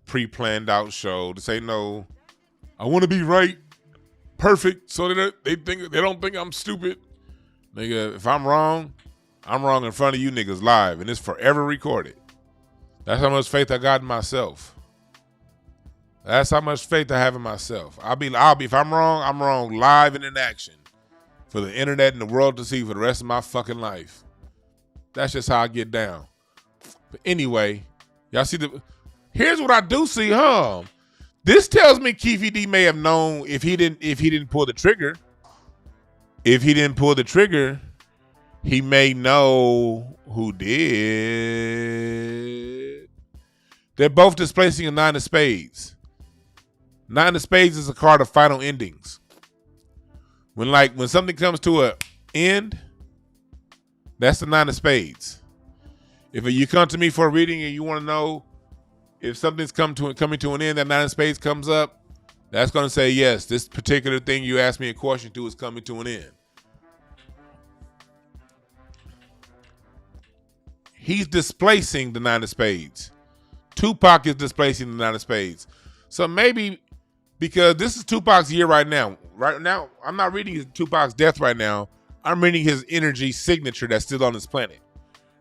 pre-planned out show. This ain't no, I want to be right, perfect, so that they don't think I'm stupid. Nigga, if I'm wrong in front of you niggas live, and it's forever recorded. That's how much faith I got in myself. That's how much faith I have in myself. I'll be if I'm wrong live and in action for the internet and the world to see for the rest of my fucking life. That's just how I get down. But anyway, y'all see here's what I do see, huh? This tells me Keefe D may have known if he didn't pull the trigger. If he didn't pull the trigger, he may know who did. They're both displacing a 9 of spades. 9 of spades is a card of final endings. When something comes to an end, that's the 9 of spades. If you come to me for a reading and you want to know if something's coming to an end, that 9 of spades comes up, that's going to say, yes, this particular thing you asked me a question to is coming to an end. He's displacing the 9 of spades. Tupac is displacing the 9 of spades. So maybe because this is Tupac's year right now. Right now, I'm not reading Tupac's death right now. I'm reading his energy signature that's still on this planet.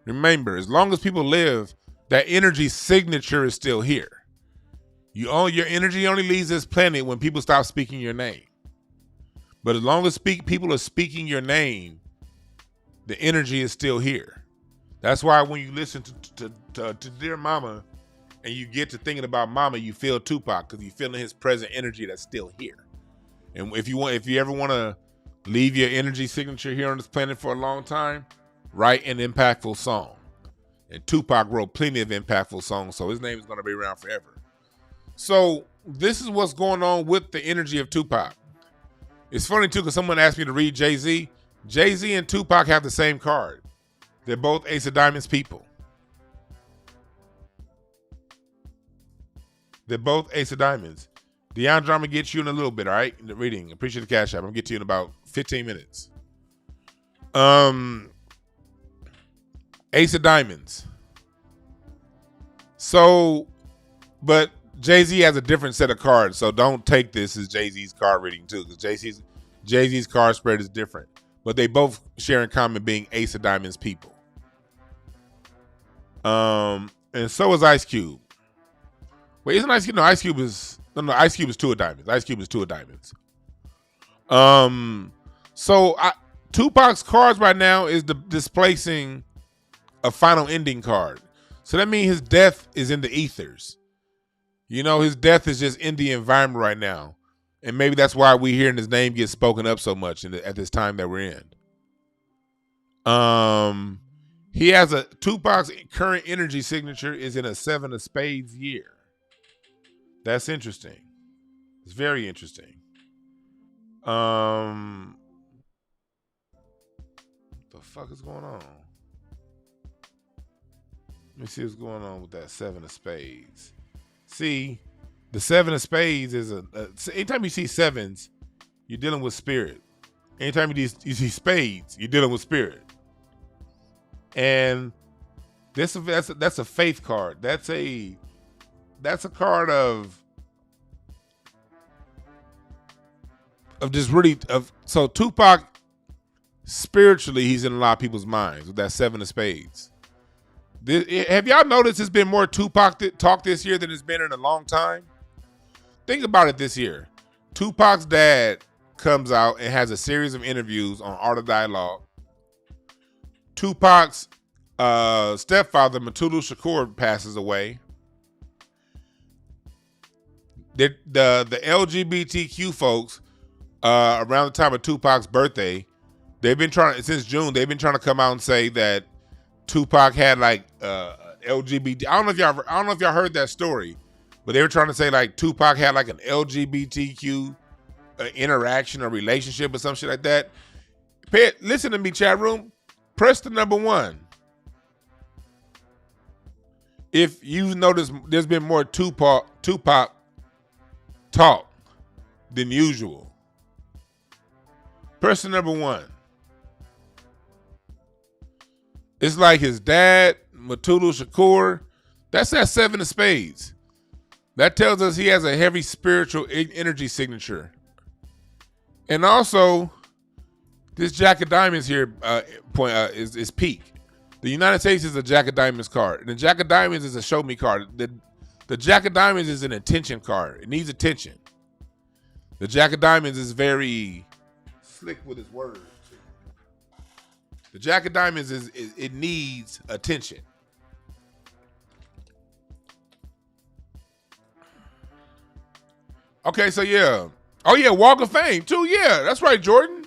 Remember, as long as people live, that energy signature is still here. Your energy only leaves this planet when people stop speaking your name. But as long as people are speaking your name, the energy is still here. That's why when you listen to Dear Mama and you get to thinking about Mama, you feel Tupac because you're feeling his present energy that's still here. And if you ever want to leave your energy signature here on this planet for a long time, write an impactful song. And Tupac wrote plenty of impactful songs, so his name is going to be around forever. So this is what's going on with the energy of Tupac. It's funny too because someone asked me to read Jay-Z. Jay-Z and Tupac have the same card. They're both Ace of Diamonds people. They're both Ace of Diamonds. DeAndre, I'm going to get you in a little bit, all right? In the reading. Appreciate the cash app. I'm going to get to you in about 15 minutes. Ace of Diamonds. So, but Jay-Z has a different set of cards, so don't take this as Jay-Z's card reading too, because Jay-Z's card spread is different. But they both share in common being Ace of Diamonds people. And so is Ice Cube. Wait, isn't Ice Cube? No, Ice Cube is 2 of Diamonds. Ice Cube is 2 of Diamonds. So Tupac's cards right now is displacing a final ending card. So that means his death is in the ethers. You know, his death is just in the environment right now. And maybe that's why we hearing his name get spoken up so much at this time that we're in. He has Tupac's current energy signature is in a 7 of spades year. That's interesting. It's very interesting. What the fuck is going on? Let me see what's going on with that 7 of spades. See, the 7 of spades is anytime you see sevens, you're dealing with spirit. Anytime you see spades, you're dealing with spirit. And that's a faith card. That's a card of just really so Tupac spiritually he's in a lot of people's minds with that 7 of spades. Have y'all noticed there's been more Tupac talk this year than it's been in a long time? Think about it this year. Tupac's dad comes out and has a series of interviews on Art of Dialogue. Tupac's stepfather, Mutulu Shakur, passes away. The LGBTQ folks, around the time of Tupac's birthday, since June, they've been trying to come out and say that Tupac had like LGBT. I don't know if y'all heard that story, but they were trying to say like Tupac had like an LGBTQ interaction or relationship or some shit like that. Listen to me, chat room. Press the number 1. If you notice, there's been more Tupac talk than usual. Press the number 1. It's like his dad, Mutulu Shakur. That's that 7 of spades. That tells us he has a heavy spiritual energy signature. And also, this Jack of Diamonds here is peak. The United States is a Jack of Diamonds card. And the Jack of Diamonds is a show me card. The Jack of Diamonds is an attention card. It needs attention. The Jack of Diamonds is very slick with his words. The Jack of Diamonds it needs attention. Okay, so yeah. Oh yeah, Walk of Fame too. Yeah, that's right, Jordan.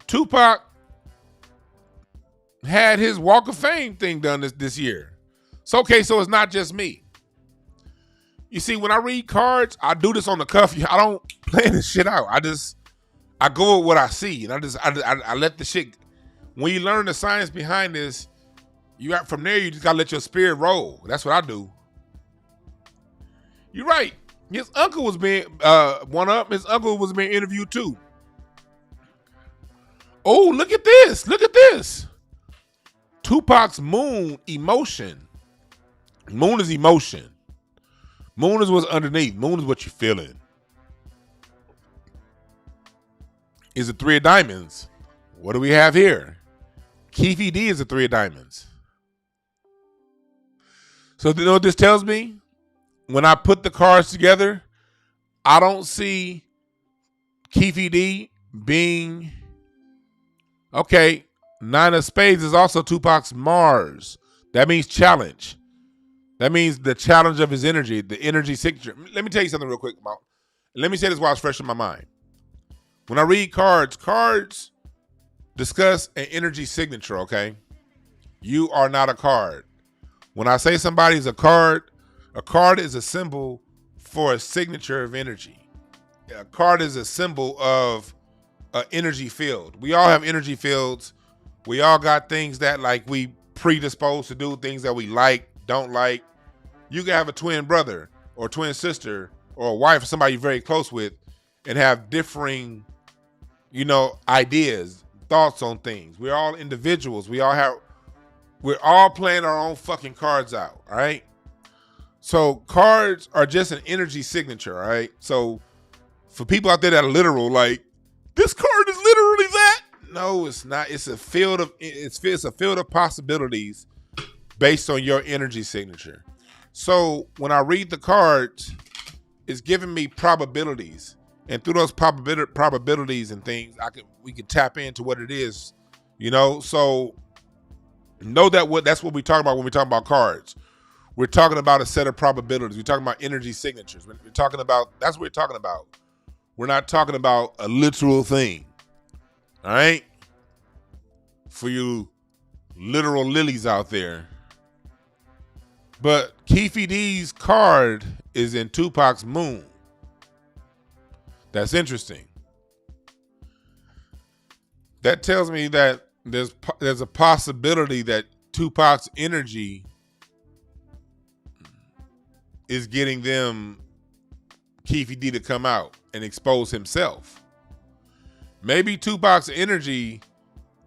Tupac had his Walk of Fame thing done this year. So, okay, so it's not just me. You see, when I read cards, I do this on the cuff. I don't plan this shit out. I go with what I see, and I let the shit. When you learn the science behind this, from there you just gotta let your spirit roll. That's what I do. You're right. His uncle was being His uncle was being interviewed too. Oh, look at this! Look at this. Tupac's moon emotion. Moon is emotion. Moon is what's underneath. Moon is what you're feeling. Is the three of diamonds. What do we have here? Keefe D is the three of diamonds. So you know what this tells me? When I put the cards together, I don't see Keefe D being... Okay, nine of spades is also Tupac's Mars. That means challenge. That means the challenge of his energy, the energy signature. Let me tell you something real quick about. Let me say this while it's fresh in my mind. When I read cards, cards discuss an energy signature, okay? You are not a card. When I say somebody's a card is a symbol for a signature of energy. A card is a symbol of an energy field. We all have energy fields. We all got things that like we predisposed to do, things that we like, don't like. You can have a twin brother or twin sister or a wife or somebody you're very close with and have differing, ideas, thoughts on things. We're all individuals. We're all playing our own fucking cards out, all right? So cards are just an energy signature, all right? So for people out there that are literal, like, this card is literally that. No, it's not. It's a field of possibilities based on your energy signature. So when I read the cards, it's giving me probabilities, and through those probabilities and things, we can tap into what it is, So know that's what we talk about when we talk about cards. We're talking about a set of probabilities. We're talking about energy signatures. We're talking about that's what we're talking about. We're not talking about a literal thing. All right, for you literal lilies out there. But Keefe D's card is in Tupac's moon. That's interesting. That tells me that there's a possibility that Tupac's energy is getting Keefe D to come out and expose himself. Maybe Tupac's energy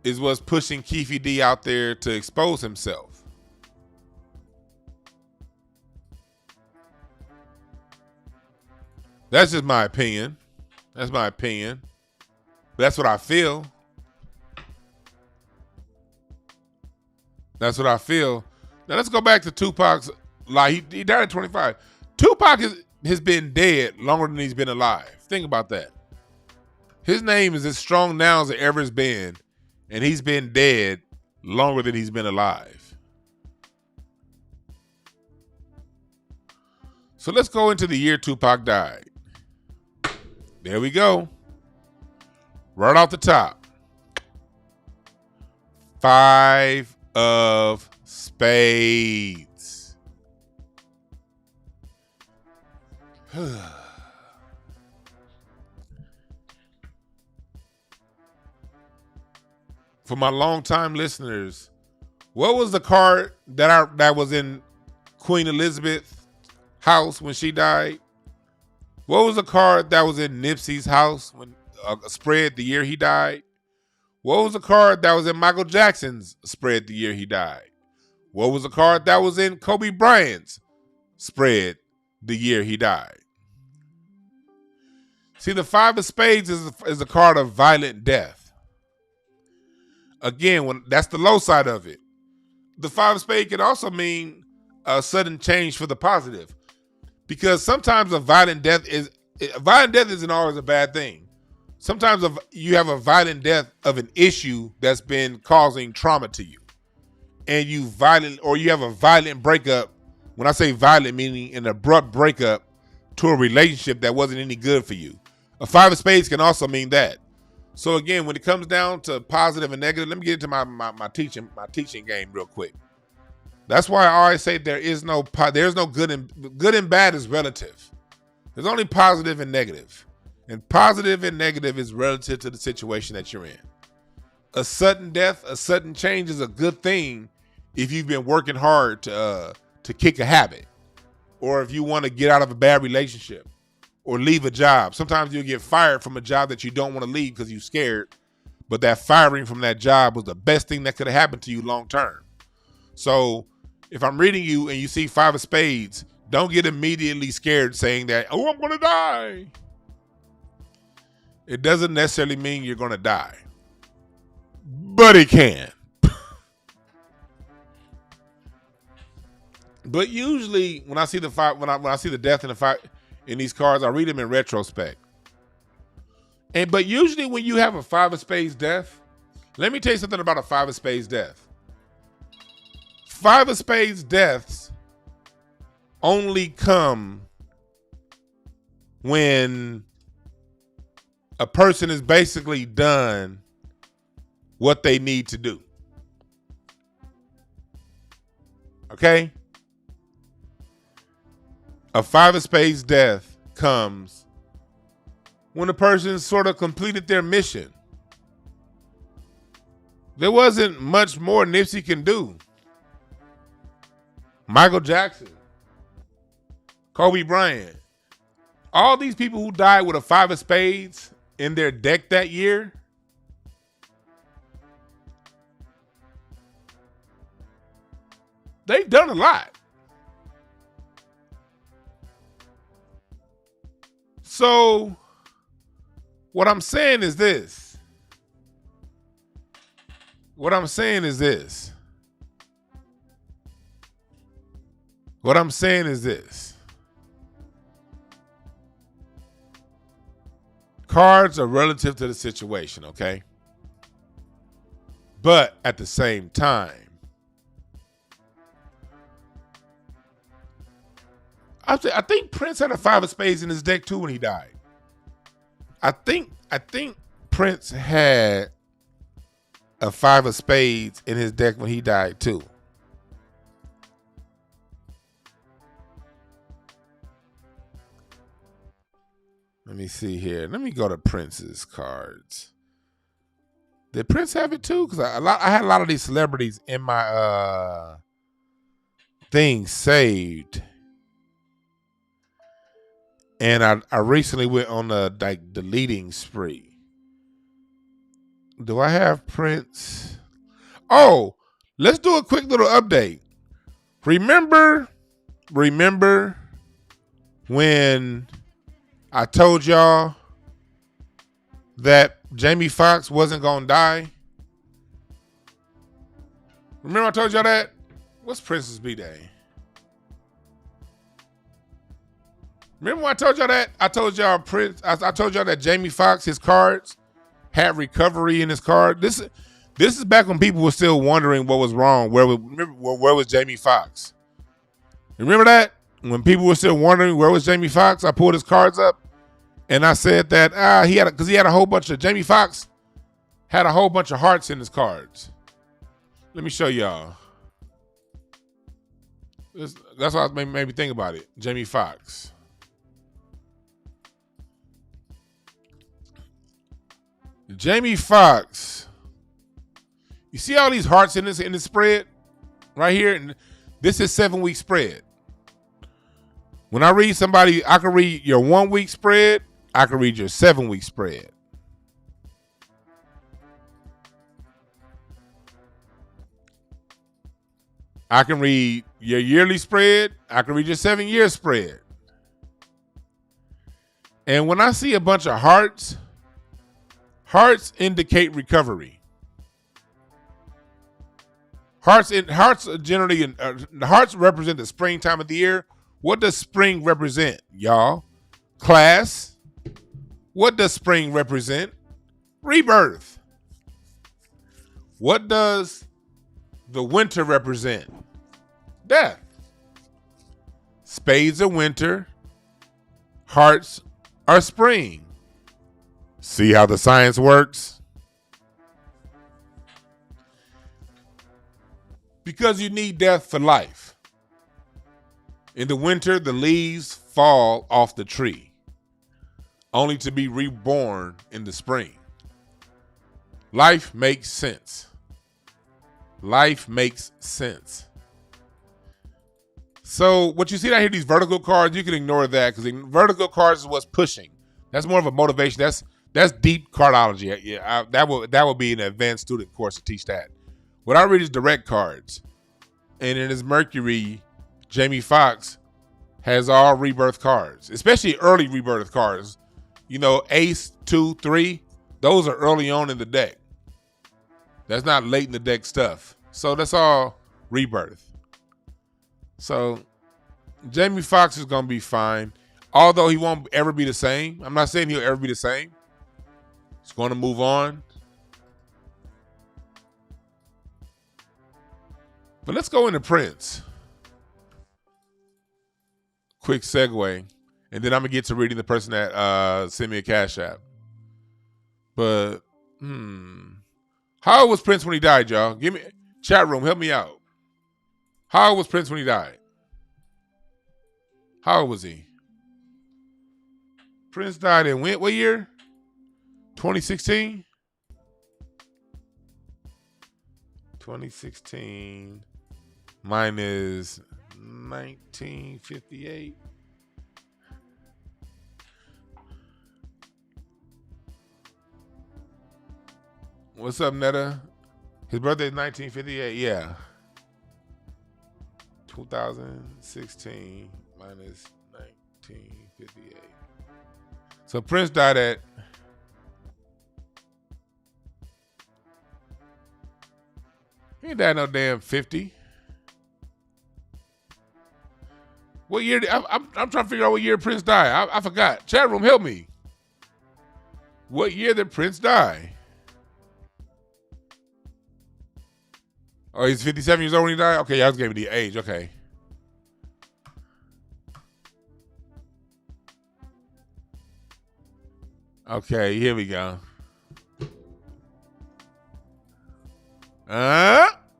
is what's pushing Keefe D out there to expose himself. That's just my opinion. That's my opinion. But that's what I feel. That's what I feel. Now let's go back to Tupac's life. He died at 25. Tupac has been dead longer than he's been alive. Think about that. His name is as strong now as it ever has been, and he's been dead longer than he's been alive. So let's go into the year Tupac died. There we go. Right off the top. 5 of spades. For my longtime listeners, what was the card that was in Queen Elizabeth's house when she died? What was the card that was in Nipsey's house when spread the year he died? What was the card that was in Michael Jackson's spread the year he died? What was the card that was in Kobe Bryant's spread the year he died? See, the 5 of spades is a card of violent death. Again, that's the low side of it. The 5 of spades can also mean a sudden change for the positive. Because sometimes violent death isn't always a bad thing. Sometimes you have a violent death of an issue that's been causing trauma to you. And you have a violent breakup. When I say violent, meaning an abrupt breakup to a relationship that wasn't any good for you. A 5 of spades can also mean that. So again, when it comes down to positive and negative, let me get into my teaching game real quick. That's why I always say there's no good and bad is relative. There's only positive and negative. And positive and negative is relative to the situation that you're in. A sudden death, a sudden change is a good thing if you've been working hard to kick a habit, or if you want to get out of a bad relationship or leave a job. Sometimes you'll get fired from a job that you don't want to leave because you're scared, but that firing from that job was the best thing that could have happened to you long term. So if I'm reading you and you see 5 of spades, don't get immediately scared saying that, oh, I'm going to die. It doesn't necessarily mean you're going to die, but it can. But usually when I see the 5, when I see the death in the 5 in these cards, I read them in retrospect. But usually when you have a 5 of spades death, let me tell you something about a 5 of spades death. 5 of spades deaths only come when a person is basically done what they need to do. Okay? A 5 of spades death comes when a person sort of completed their mission. There wasn't much more Nipsey can do. Michael Jackson, Kobe Bryant, all these people who died with a 5 of spades in their deck that year, they've done a lot. So what I'm saying is this. What I'm saying is this. Cards are relative to the situation, okay? But at the same time, I think Prince had a 5 of spades in his deck too when he died. I think Prince had a 5 of spades in his deck when he died too. Let me see here. Let me go to Prince's cards. Did Prince have it too? Because I had a lot of these celebrities in my things saved. And I recently went on a deleting spree. Do I have Prince? Oh, let's do a quick little update. Remember when I told y'all that Jamie Foxx wasn't gonna die? Remember I told y'all that? What's Prince's B-Day? Remember when I told y'all that? I told y'all I told y'all that Jamie Foxx, his cards, had recovery in his card. This is back when people were still wondering what was wrong. Where was Jamie Foxx? Remember that? When people were still wondering where was Jamie Foxx, I pulled his cards up and I said that Jamie Foxx had a whole bunch of hearts in his cards. Let me show y'all. That's what made me think about it. Jamie Foxx. Jamie Foxx. You see all these hearts in this spread right here? And this is 7-week spread. When I read somebody, I can read your 1-week spread. I can read your 7-week spread. I can read your yearly spread. I can read your 7-year spread. And when I see a bunch of hearts indicate recovery. Hearts generally hearts represent the springtime of the year. What does spring represent, y'all? Class. What does spring represent? Rebirth. What does the winter represent? Death. Spades are winter. Hearts are spring. See how the science works? Because you need death for life. In the winter, the leaves fall off the tree, only to be reborn in the spring. Life makes sense. Life makes sense. So what you see down here, these vertical cards, you can ignore that because vertical cards is what's pushing. That's more of a motivation. That's deep cardology. Yeah, that would be an advanced student course to teach that. What I read is direct cards, and in his Mercury, Jamie Foxx has all rebirth cards, especially early rebirth cards. You know, Ace 2, 3, those are early on in the deck. That's not late in the deck stuff. So that's all rebirth. So Jamie Foxx is going to be fine. Although he won't ever be the same. I'm not saying he'll ever be the same. He's going to move on. But let's go into Prince. Quick segue. And then I'm going to get to reading the person that sent me a Cash App. But, how old was Prince when he died, y'all? Give me, chat room, help me out. How old was Prince when he died? How old was he? Prince died in what year? 2016? 2016 minus 1958. What's up, Netta? His birthday is 1958. Yeah. 2016 minus 1958. So Prince died at he ain't died no damn 50. What year? I'm trying to figure out what year Prince died. I forgot. Chat room, help me. What year did Prince die? Oh, he's 57 years old when he died? Okay, y'all just gave me the age. Okay. Okay, here we go.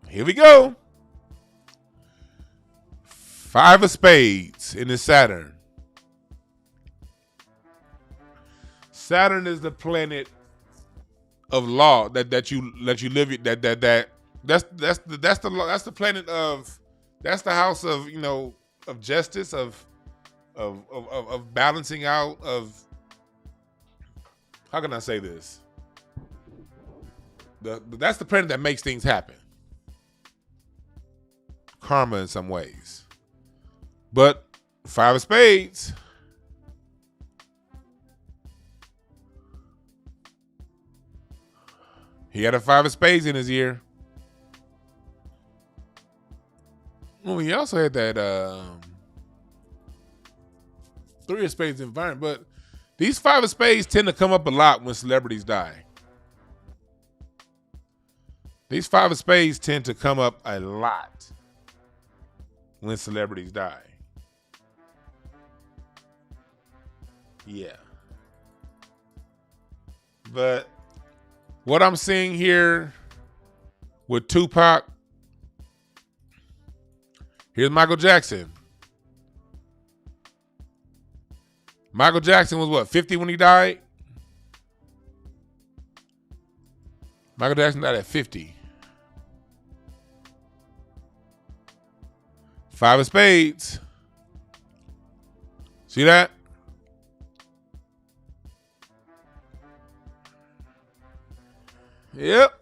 Here we go. 5 of spades in the Saturn. Saturn is the planet of law that you live that's the planet of, that's the house of, you know, of justice, of balancing out, of, how can I say this? That's the planet that makes things happen. Karma in some ways. But 5 of spades. He had a 5 of spades in his year. Well, he also had that 3 of spades environment, but these 5 of spades tend to come up a lot when celebrities die. These 5 of spades tend to come up a lot when celebrities die. Yeah. But what I'm seeing here with Tupac, here's Michael Jackson. Michael Jackson was what, 50 when he died? Michael Jackson died at 50. 5 of spades. See that? Yep.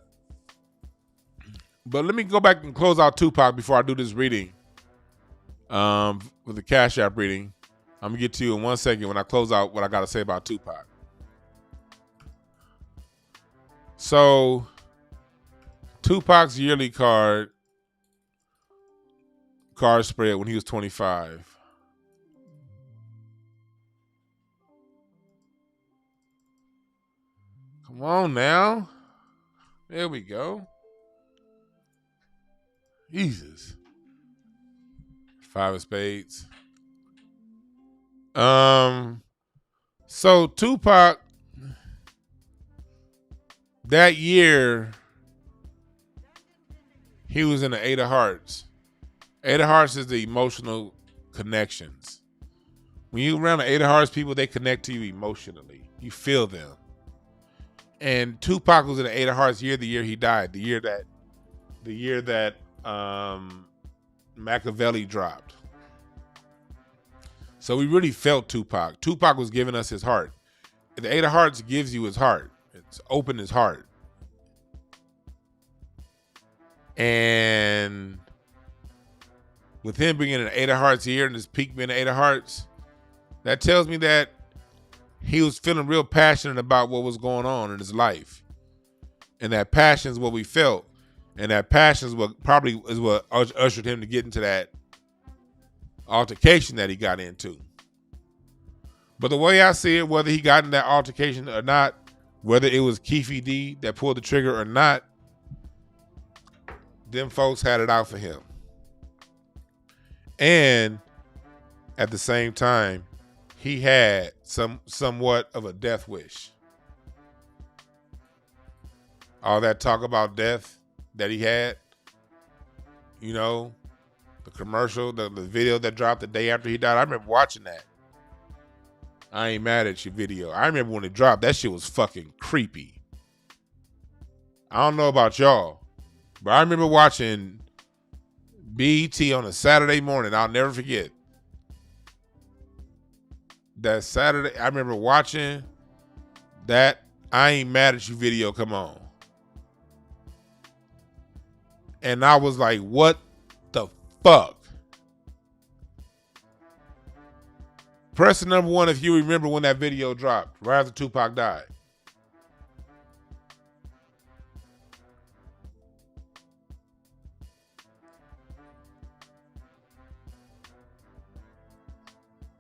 But let me go back and close out Tupac before I do this reading. With the Cash App reading. I'm going to get to you in 1 second when I close out what I got to say about Tupac. So, Tupac's yearly card spread when he was 25. Come on now. There we go. Jesus. 5 of spades. So Tupac that year, he was in the Eight of Hearts. Eight of Hearts is the emotional connections. When you around the Eight of Hearts people, they connect to you emotionally. You feel them. And Tupac was in the Eight of Hearts the year he died, the year that Machiavelli dropped. So we really felt Tupac. Tupac was giving us his heart. The Eight of Hearts gives you his heart. It's open his heart. And with him being in an Eight of Hearts year and his peak being an Eight of Hearts, that tells me that he was feeling real passionate about what was going on in his life. And that passion is what we felt. And that passion is what probably is what ushered him to get into that altercation that he got into. But the way I see it, whether he got in that altercation or not, whether it was Keefe D that pulled the trigger or not, them folks had it out for him. And at the same time, he had somewhat of a death wish. All that talk about death that he had, you know, the commercial, the video that dropped the day after he died. I remember watching that. I ain't mad at your video. I remember when it dropped, that shit was fucking creepy. I don't know about y'all, but I remember watching BET on a Saturday morning. I'll never forget. That Saturday, I remember watching that I Ain't Mad at You video come on. And I was like, what the fuck? Press the number 1 if you remember when that video dropped, right after Tupac died.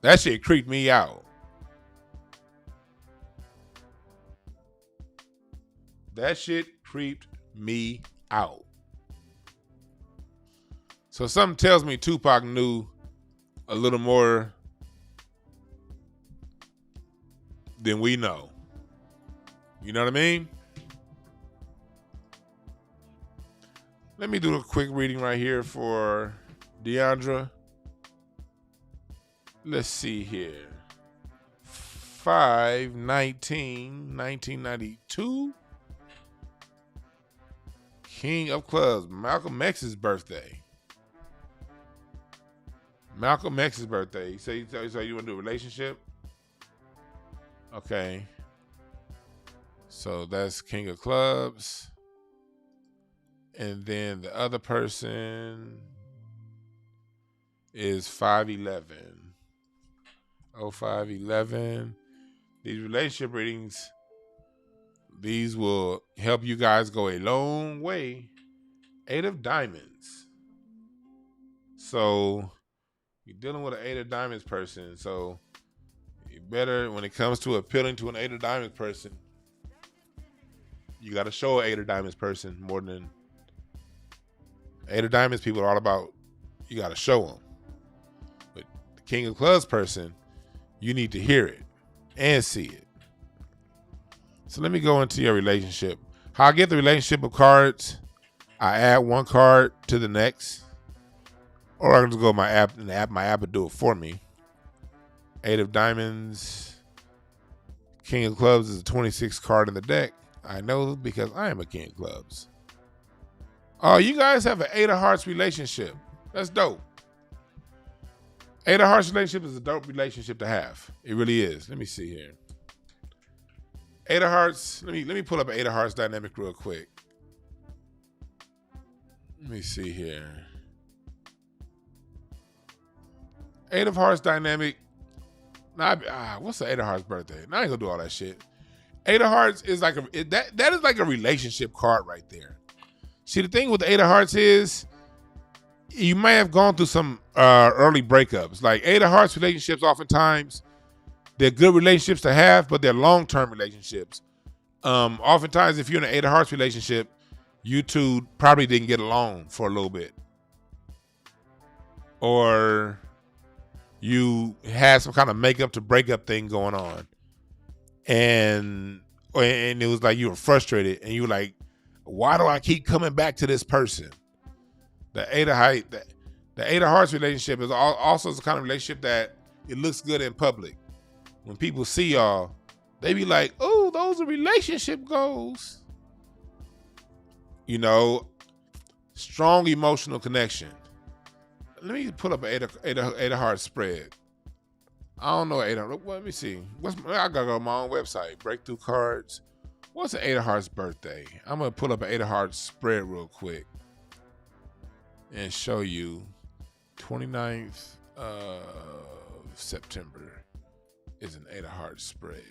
That shit creeped me out. That shit creeped me out. So something tells me Tupac knew a little more than we know. You know what I mean? Let me do a quick reading right here for Deandra. Let's see here. 5/19/1992. King of Clubs, Malcolm X's birthday. Malcolm X's birthday. So you want to do a relationship? Okay. So that's King of Clubs. And then the other person is 5/11. 05/11. These relationship readings, these will help you guys go a long way. 8 of Diamonds. So you're dealing with an 8 of Diamonds person. So you better, when it comes to appealing to an 8 of Diamonds person, you got to show an 8 of Diamonds person more than 8 of Diamonds people are all about, you got to show them. But the King of Clubs person, you need to hear it and see it. So let me go into your relationship. How I get the relationship of cards, I add one card to the next. Or I can just go to my app, and my app will do it for me. 8 of Diamonds. King of Clubs is a 26th card in the deck. I know because I am a King of Clubs. Oh, you guys have an 8 of Hearts relationship. That's dope. 8 of Hearts relationship is a dope relationship to have. It really is. Let me see here. 8 of Hearts. Let me pull up an 8 of Hearts dynamic real quick. Let me see here. 8 of Hearts dynamic. What's the 8 of Hearts birthday? Now I ain't gonna do all that shit. 8 of Hearts is like that is like a relationship card right there. See, the thing with the 8 of Hearts is you may have gone through some early breakups. Like 8 of Hearts relationships, oftentimes they're good relationships to have, but they're long-term relationships. Oftentimes, if you're in an 8 of Hearts relationship, you two probably didn't get along for a little bit, or you had some kind of makeup to breakup thing going on, and it was like you were frustrated, and you were like, why do I keep coming back to this person? The Eight of Height, the Eight of Hearts relationship is also the kind of relationship that it looks good in public. When people see y'all, they be like, "Oh, those are relationship goals." You know, strong emotional connection. Let me pull up an Eight of Hearts spread. I don't know Eight of Hearts. Well, let me see. I gotta go to my own website. Breakthrough cards. What's an Eight of Hearts birthday? I'm gonna pull up an Eight of Hearts spread real quick and show you. 29th of September is an Eight of Hearts spread.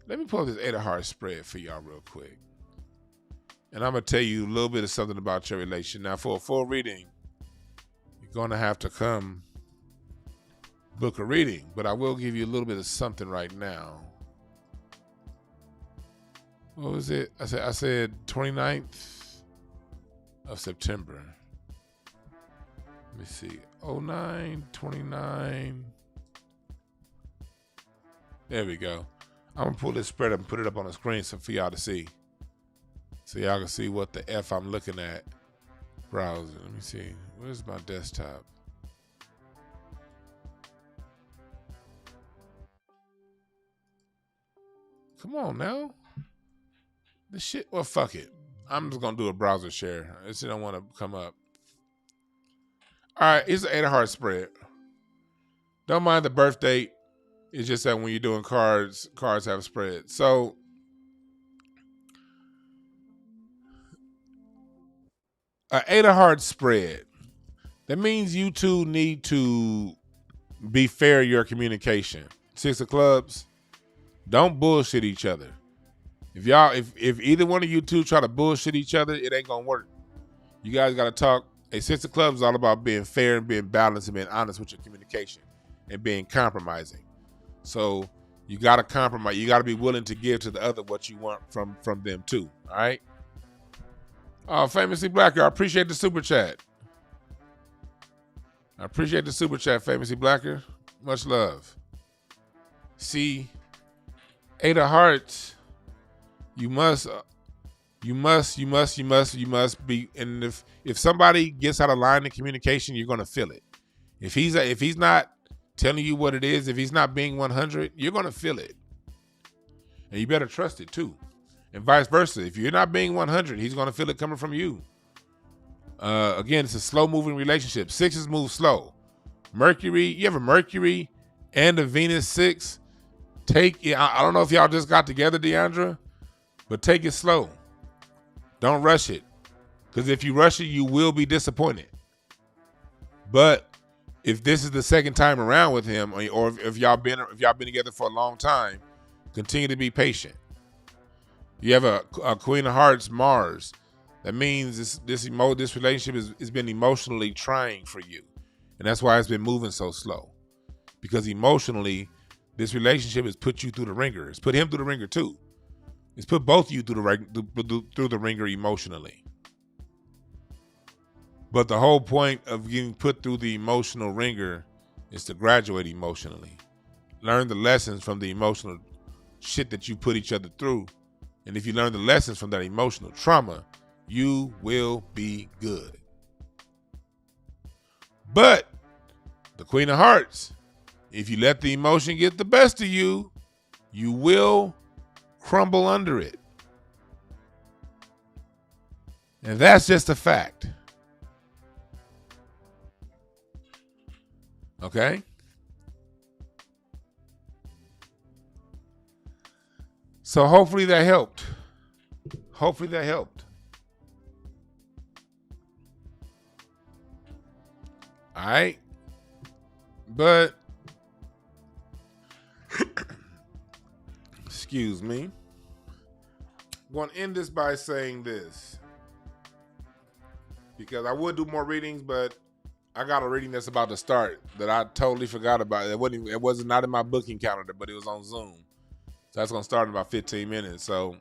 Let me pull up this Eight of Hearts spread for y'all real quick. And I'm going to tell you a little bit of something about your relation. Now, for a full reading, you're going to have to come book a reading. But I will give you a little bit of something right now. What was it? I said 29th of September. Let me see. 09/29. There we go. I'm going to pull this spread up and put it up on the screen for y'all to see. So y'all can see what the F I'm looking at. Browser. Let me see. Where's my desktop? Come on now. This shit. Well, fuck it. I'm just going to do a browser share. This shit don't want to come up. All right, it's an Eight of Hearts spread. Don't mind the birth date. It's just that when you're doing cards have a spread. So, an Eight of Hearts spread. That means you two need to be fair in your communication. Six of Clubs. Don't bullshit each other. If either one of you two try to bullshit each other, it ain't gonna work. You guys gotta talk. A Six of Clubs is all about being fair and being balanced and being honest with your communication and being compromising. So you got to compromise. You got to be willing to give to the other what you want from them too. All right. Famously Blacker, I appreciate the super chat. Famously Blacker. Much love. See, Eight of Hearts. You must be. And if somebody gets out of line in communication, you're gonna feel it. If he's not telling you what it is, if he's not being 100, you're gonna feel it, and you better trust it too. And vice versa. If you're not being 100, he's gonna feel it coming from you. Again, it's a slow moving relationship. Sixes move slow. Mercury, you have a Mercury and a Venus 6. I don't know if y'all just got together, Deandra, but take it slow. Don't rush it. Because if you rush it, you will be disappointed. But if this is the second time around with him, or if y'all been together for a long time, continue to be patient. You have a Queen of Hearts, Mars. That means this relationship has been emotionally trying for you. And that's why it's been moving so slow. Because emotionally, this relationship has put you through the ringer. It's put him through the ringer too. It's put both of you through the ringer emotionally. But the whole point of getting put through the emotional ringer is to graduate emotionally. Learn the lessons from the emotional shit that you put each other through. And if you learn the lessons from that emotional trauma, you will be good. But the Queen of Hearts, if you let the emotion get the best of you, you will crumble under it. And that's just a fact. Okay? So hopefully that helped. All right? But excuse me. I'm going to end this by saying this. Because I would do more readings, but I got a reading that's about to start that I totally forgot about. It wasn't not in my booking calendar, but it was on Zoom. So that's going to start in about 15 minutes. So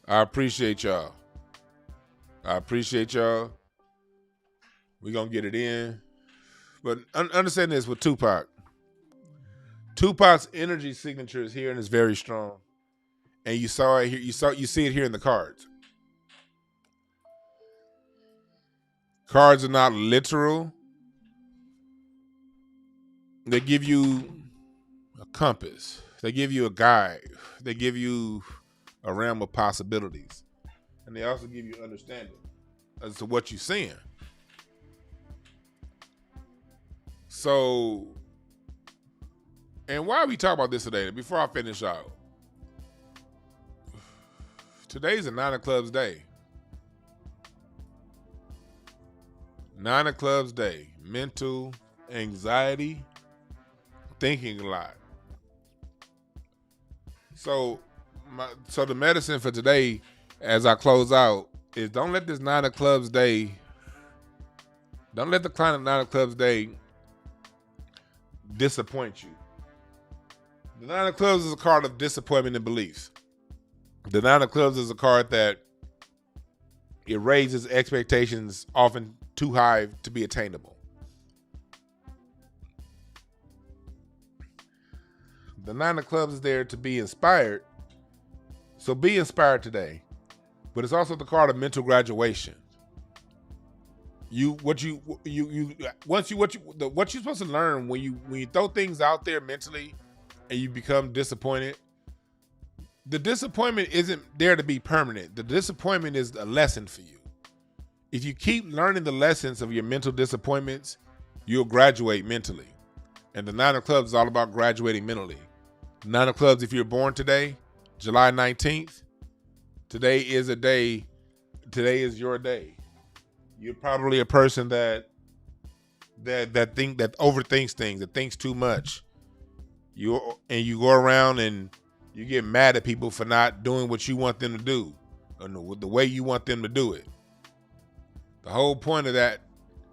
I appreciate y'all. We're going to get it in. But understand this with Tupac. Tupac's energy signature is here and it's very strong. And you saw it here. You see it here in the cards. Cards are not literal. They give you a compass. They give you a guide. They give you a realm of possibilities. And they also give you understanding as to what you're seeing. So, and why are we talking about this today? Before I finish out, today's a 9 of Clubs day. 9 of Clubs day. Mental anxiety, thinking a lot. So the medicine for today, as I close out, is don't let this 9 of Clubs day, don't let the client of 9 of Clubs day disappoint you. The 9 of Clubs is a card of disappointment and beliefs. The 9 of Clubs is a card that it raises expectations often too high to be attainable. The 9 of Clubs is there to be inspired. So be inspired today. But it's also the card of mental graduation. What you're supposed to learn when you throw things out there mentally and you become disappointed. The disappointment isn't there to be permanent. The disappointment is a lesson for you. If you keep learning the lessons of your mental disappointments, you'll graduate mentally. And the 9 of Clubs is all about graduating mentally. 9 of Clubs, if you're born today, July 19th, today is your day. You're probably a person that overthinks things, that thinks too much. You go around and you get mad at people for not doing what you want them to do, or the way you want them to do it. The whole point of that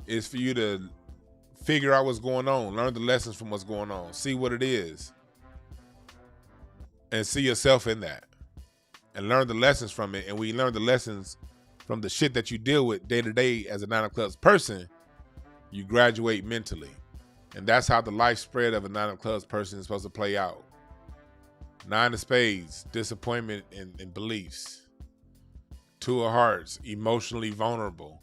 is for you to figure out what's going on, learn the lessons from what's going on, see what it is, and see yourself in that, and learn the lessons from it. And when you learn the lessons from the shit that you deal with day to day as a 9 of Clubs person, you graduate mentally. And that's how the life spread of a 9 of Clubs person is supposed to play out. 9 of Spades, disappointment and beliefs. 2 of Hearts, emotionally vulnerable.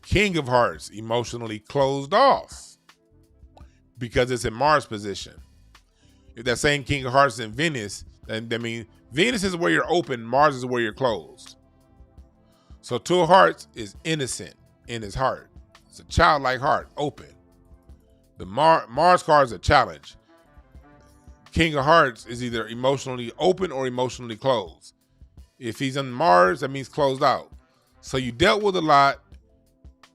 King of Hearts, emotionally closed off because it's in Mars position. If that same King of Hearts is in Venus, then I mean, Venus is where you're open, Mars is where you're closed. So 2 of Hearts is innocent in his heart. It's a childlike heart, open. The Mars card is a challenge. King of Hearts is either emotionally open or emotionally closed. If he's on Mars, that means closed out. So you dealt with a lot.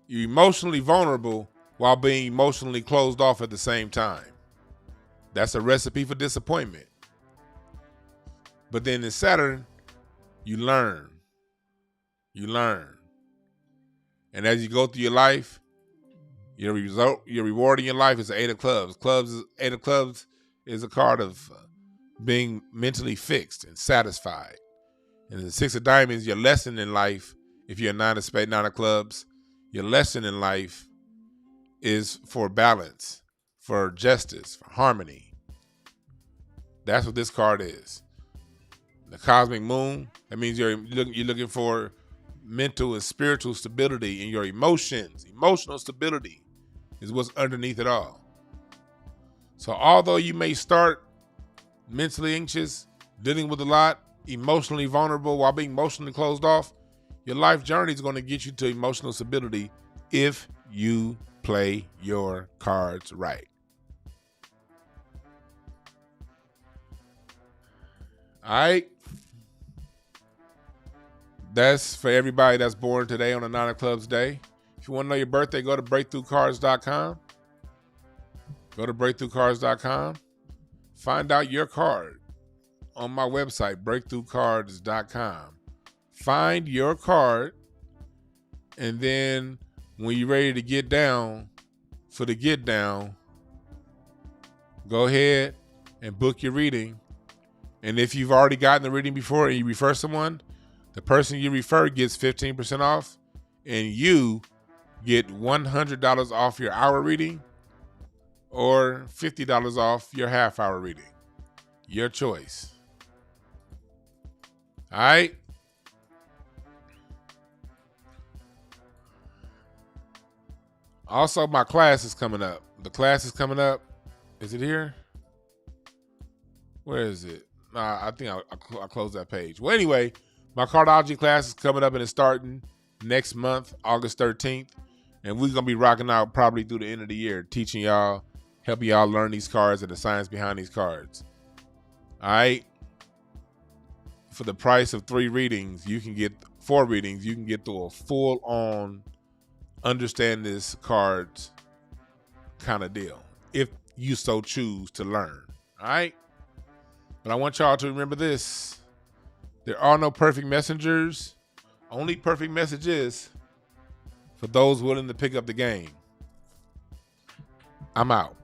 You're emotionally vulnerable while being emotionally closed off at the same time. That's a recipe for disappointment. But then in Saturn, you learn. You learn. And as you go through your life, your reward in your life is the 8 of Clubs. 8 of Clubs is a card of being mentally fixed and satisfied. And the 6 of Diamonds, your lesson in life, if you're a 9 of Spades, 9 of Clubs, your lesson in life is for balance, for justice, for harmony. That's what this card is. The Cosmic Moon, that means you're looking for mental and spiritual stability in your emotions. Emotional stability is what's underneath it all. So although you may start mentally anxious, dealing with a lot, emotionally vulnerable while being emotionally closed off, your life journey is going to get you to emotional stability if you play your cards right. All right. That's for everybody that's born today on the 9 of Clubs day. If you want to know your birthday, go to breakthroughcards.com. Go to breakthroughcards.com. Find out your card on my website, breakthroughcards.com. Find your card, and then when you're ready to get down for the get down, go ahead and book your reading. And if you've already gotten the reading before and you refer someone, the person you refer gets 15% off, and you get $100 off your hour reading or $50 off your half hour reading. Your choice. All right. Also, my class is coming up. The class is coming up. Is it here? Where is it? I think I closed that page. Well, anyway, my cardology class is coming up and it's starting next month, August 13th. And we're going to be rocking out probably through the end of the year, teaching y'all, helping y'all learn these cards and the science behind these cards. All right? For the price of 4 readings, you can get through a full-on understand this cards kind of deal, if you so choose to learn. All right? But I want y'all to remember this. There are no perfect messengers. Only perfect messages for those willing to pick up the game. I'm out.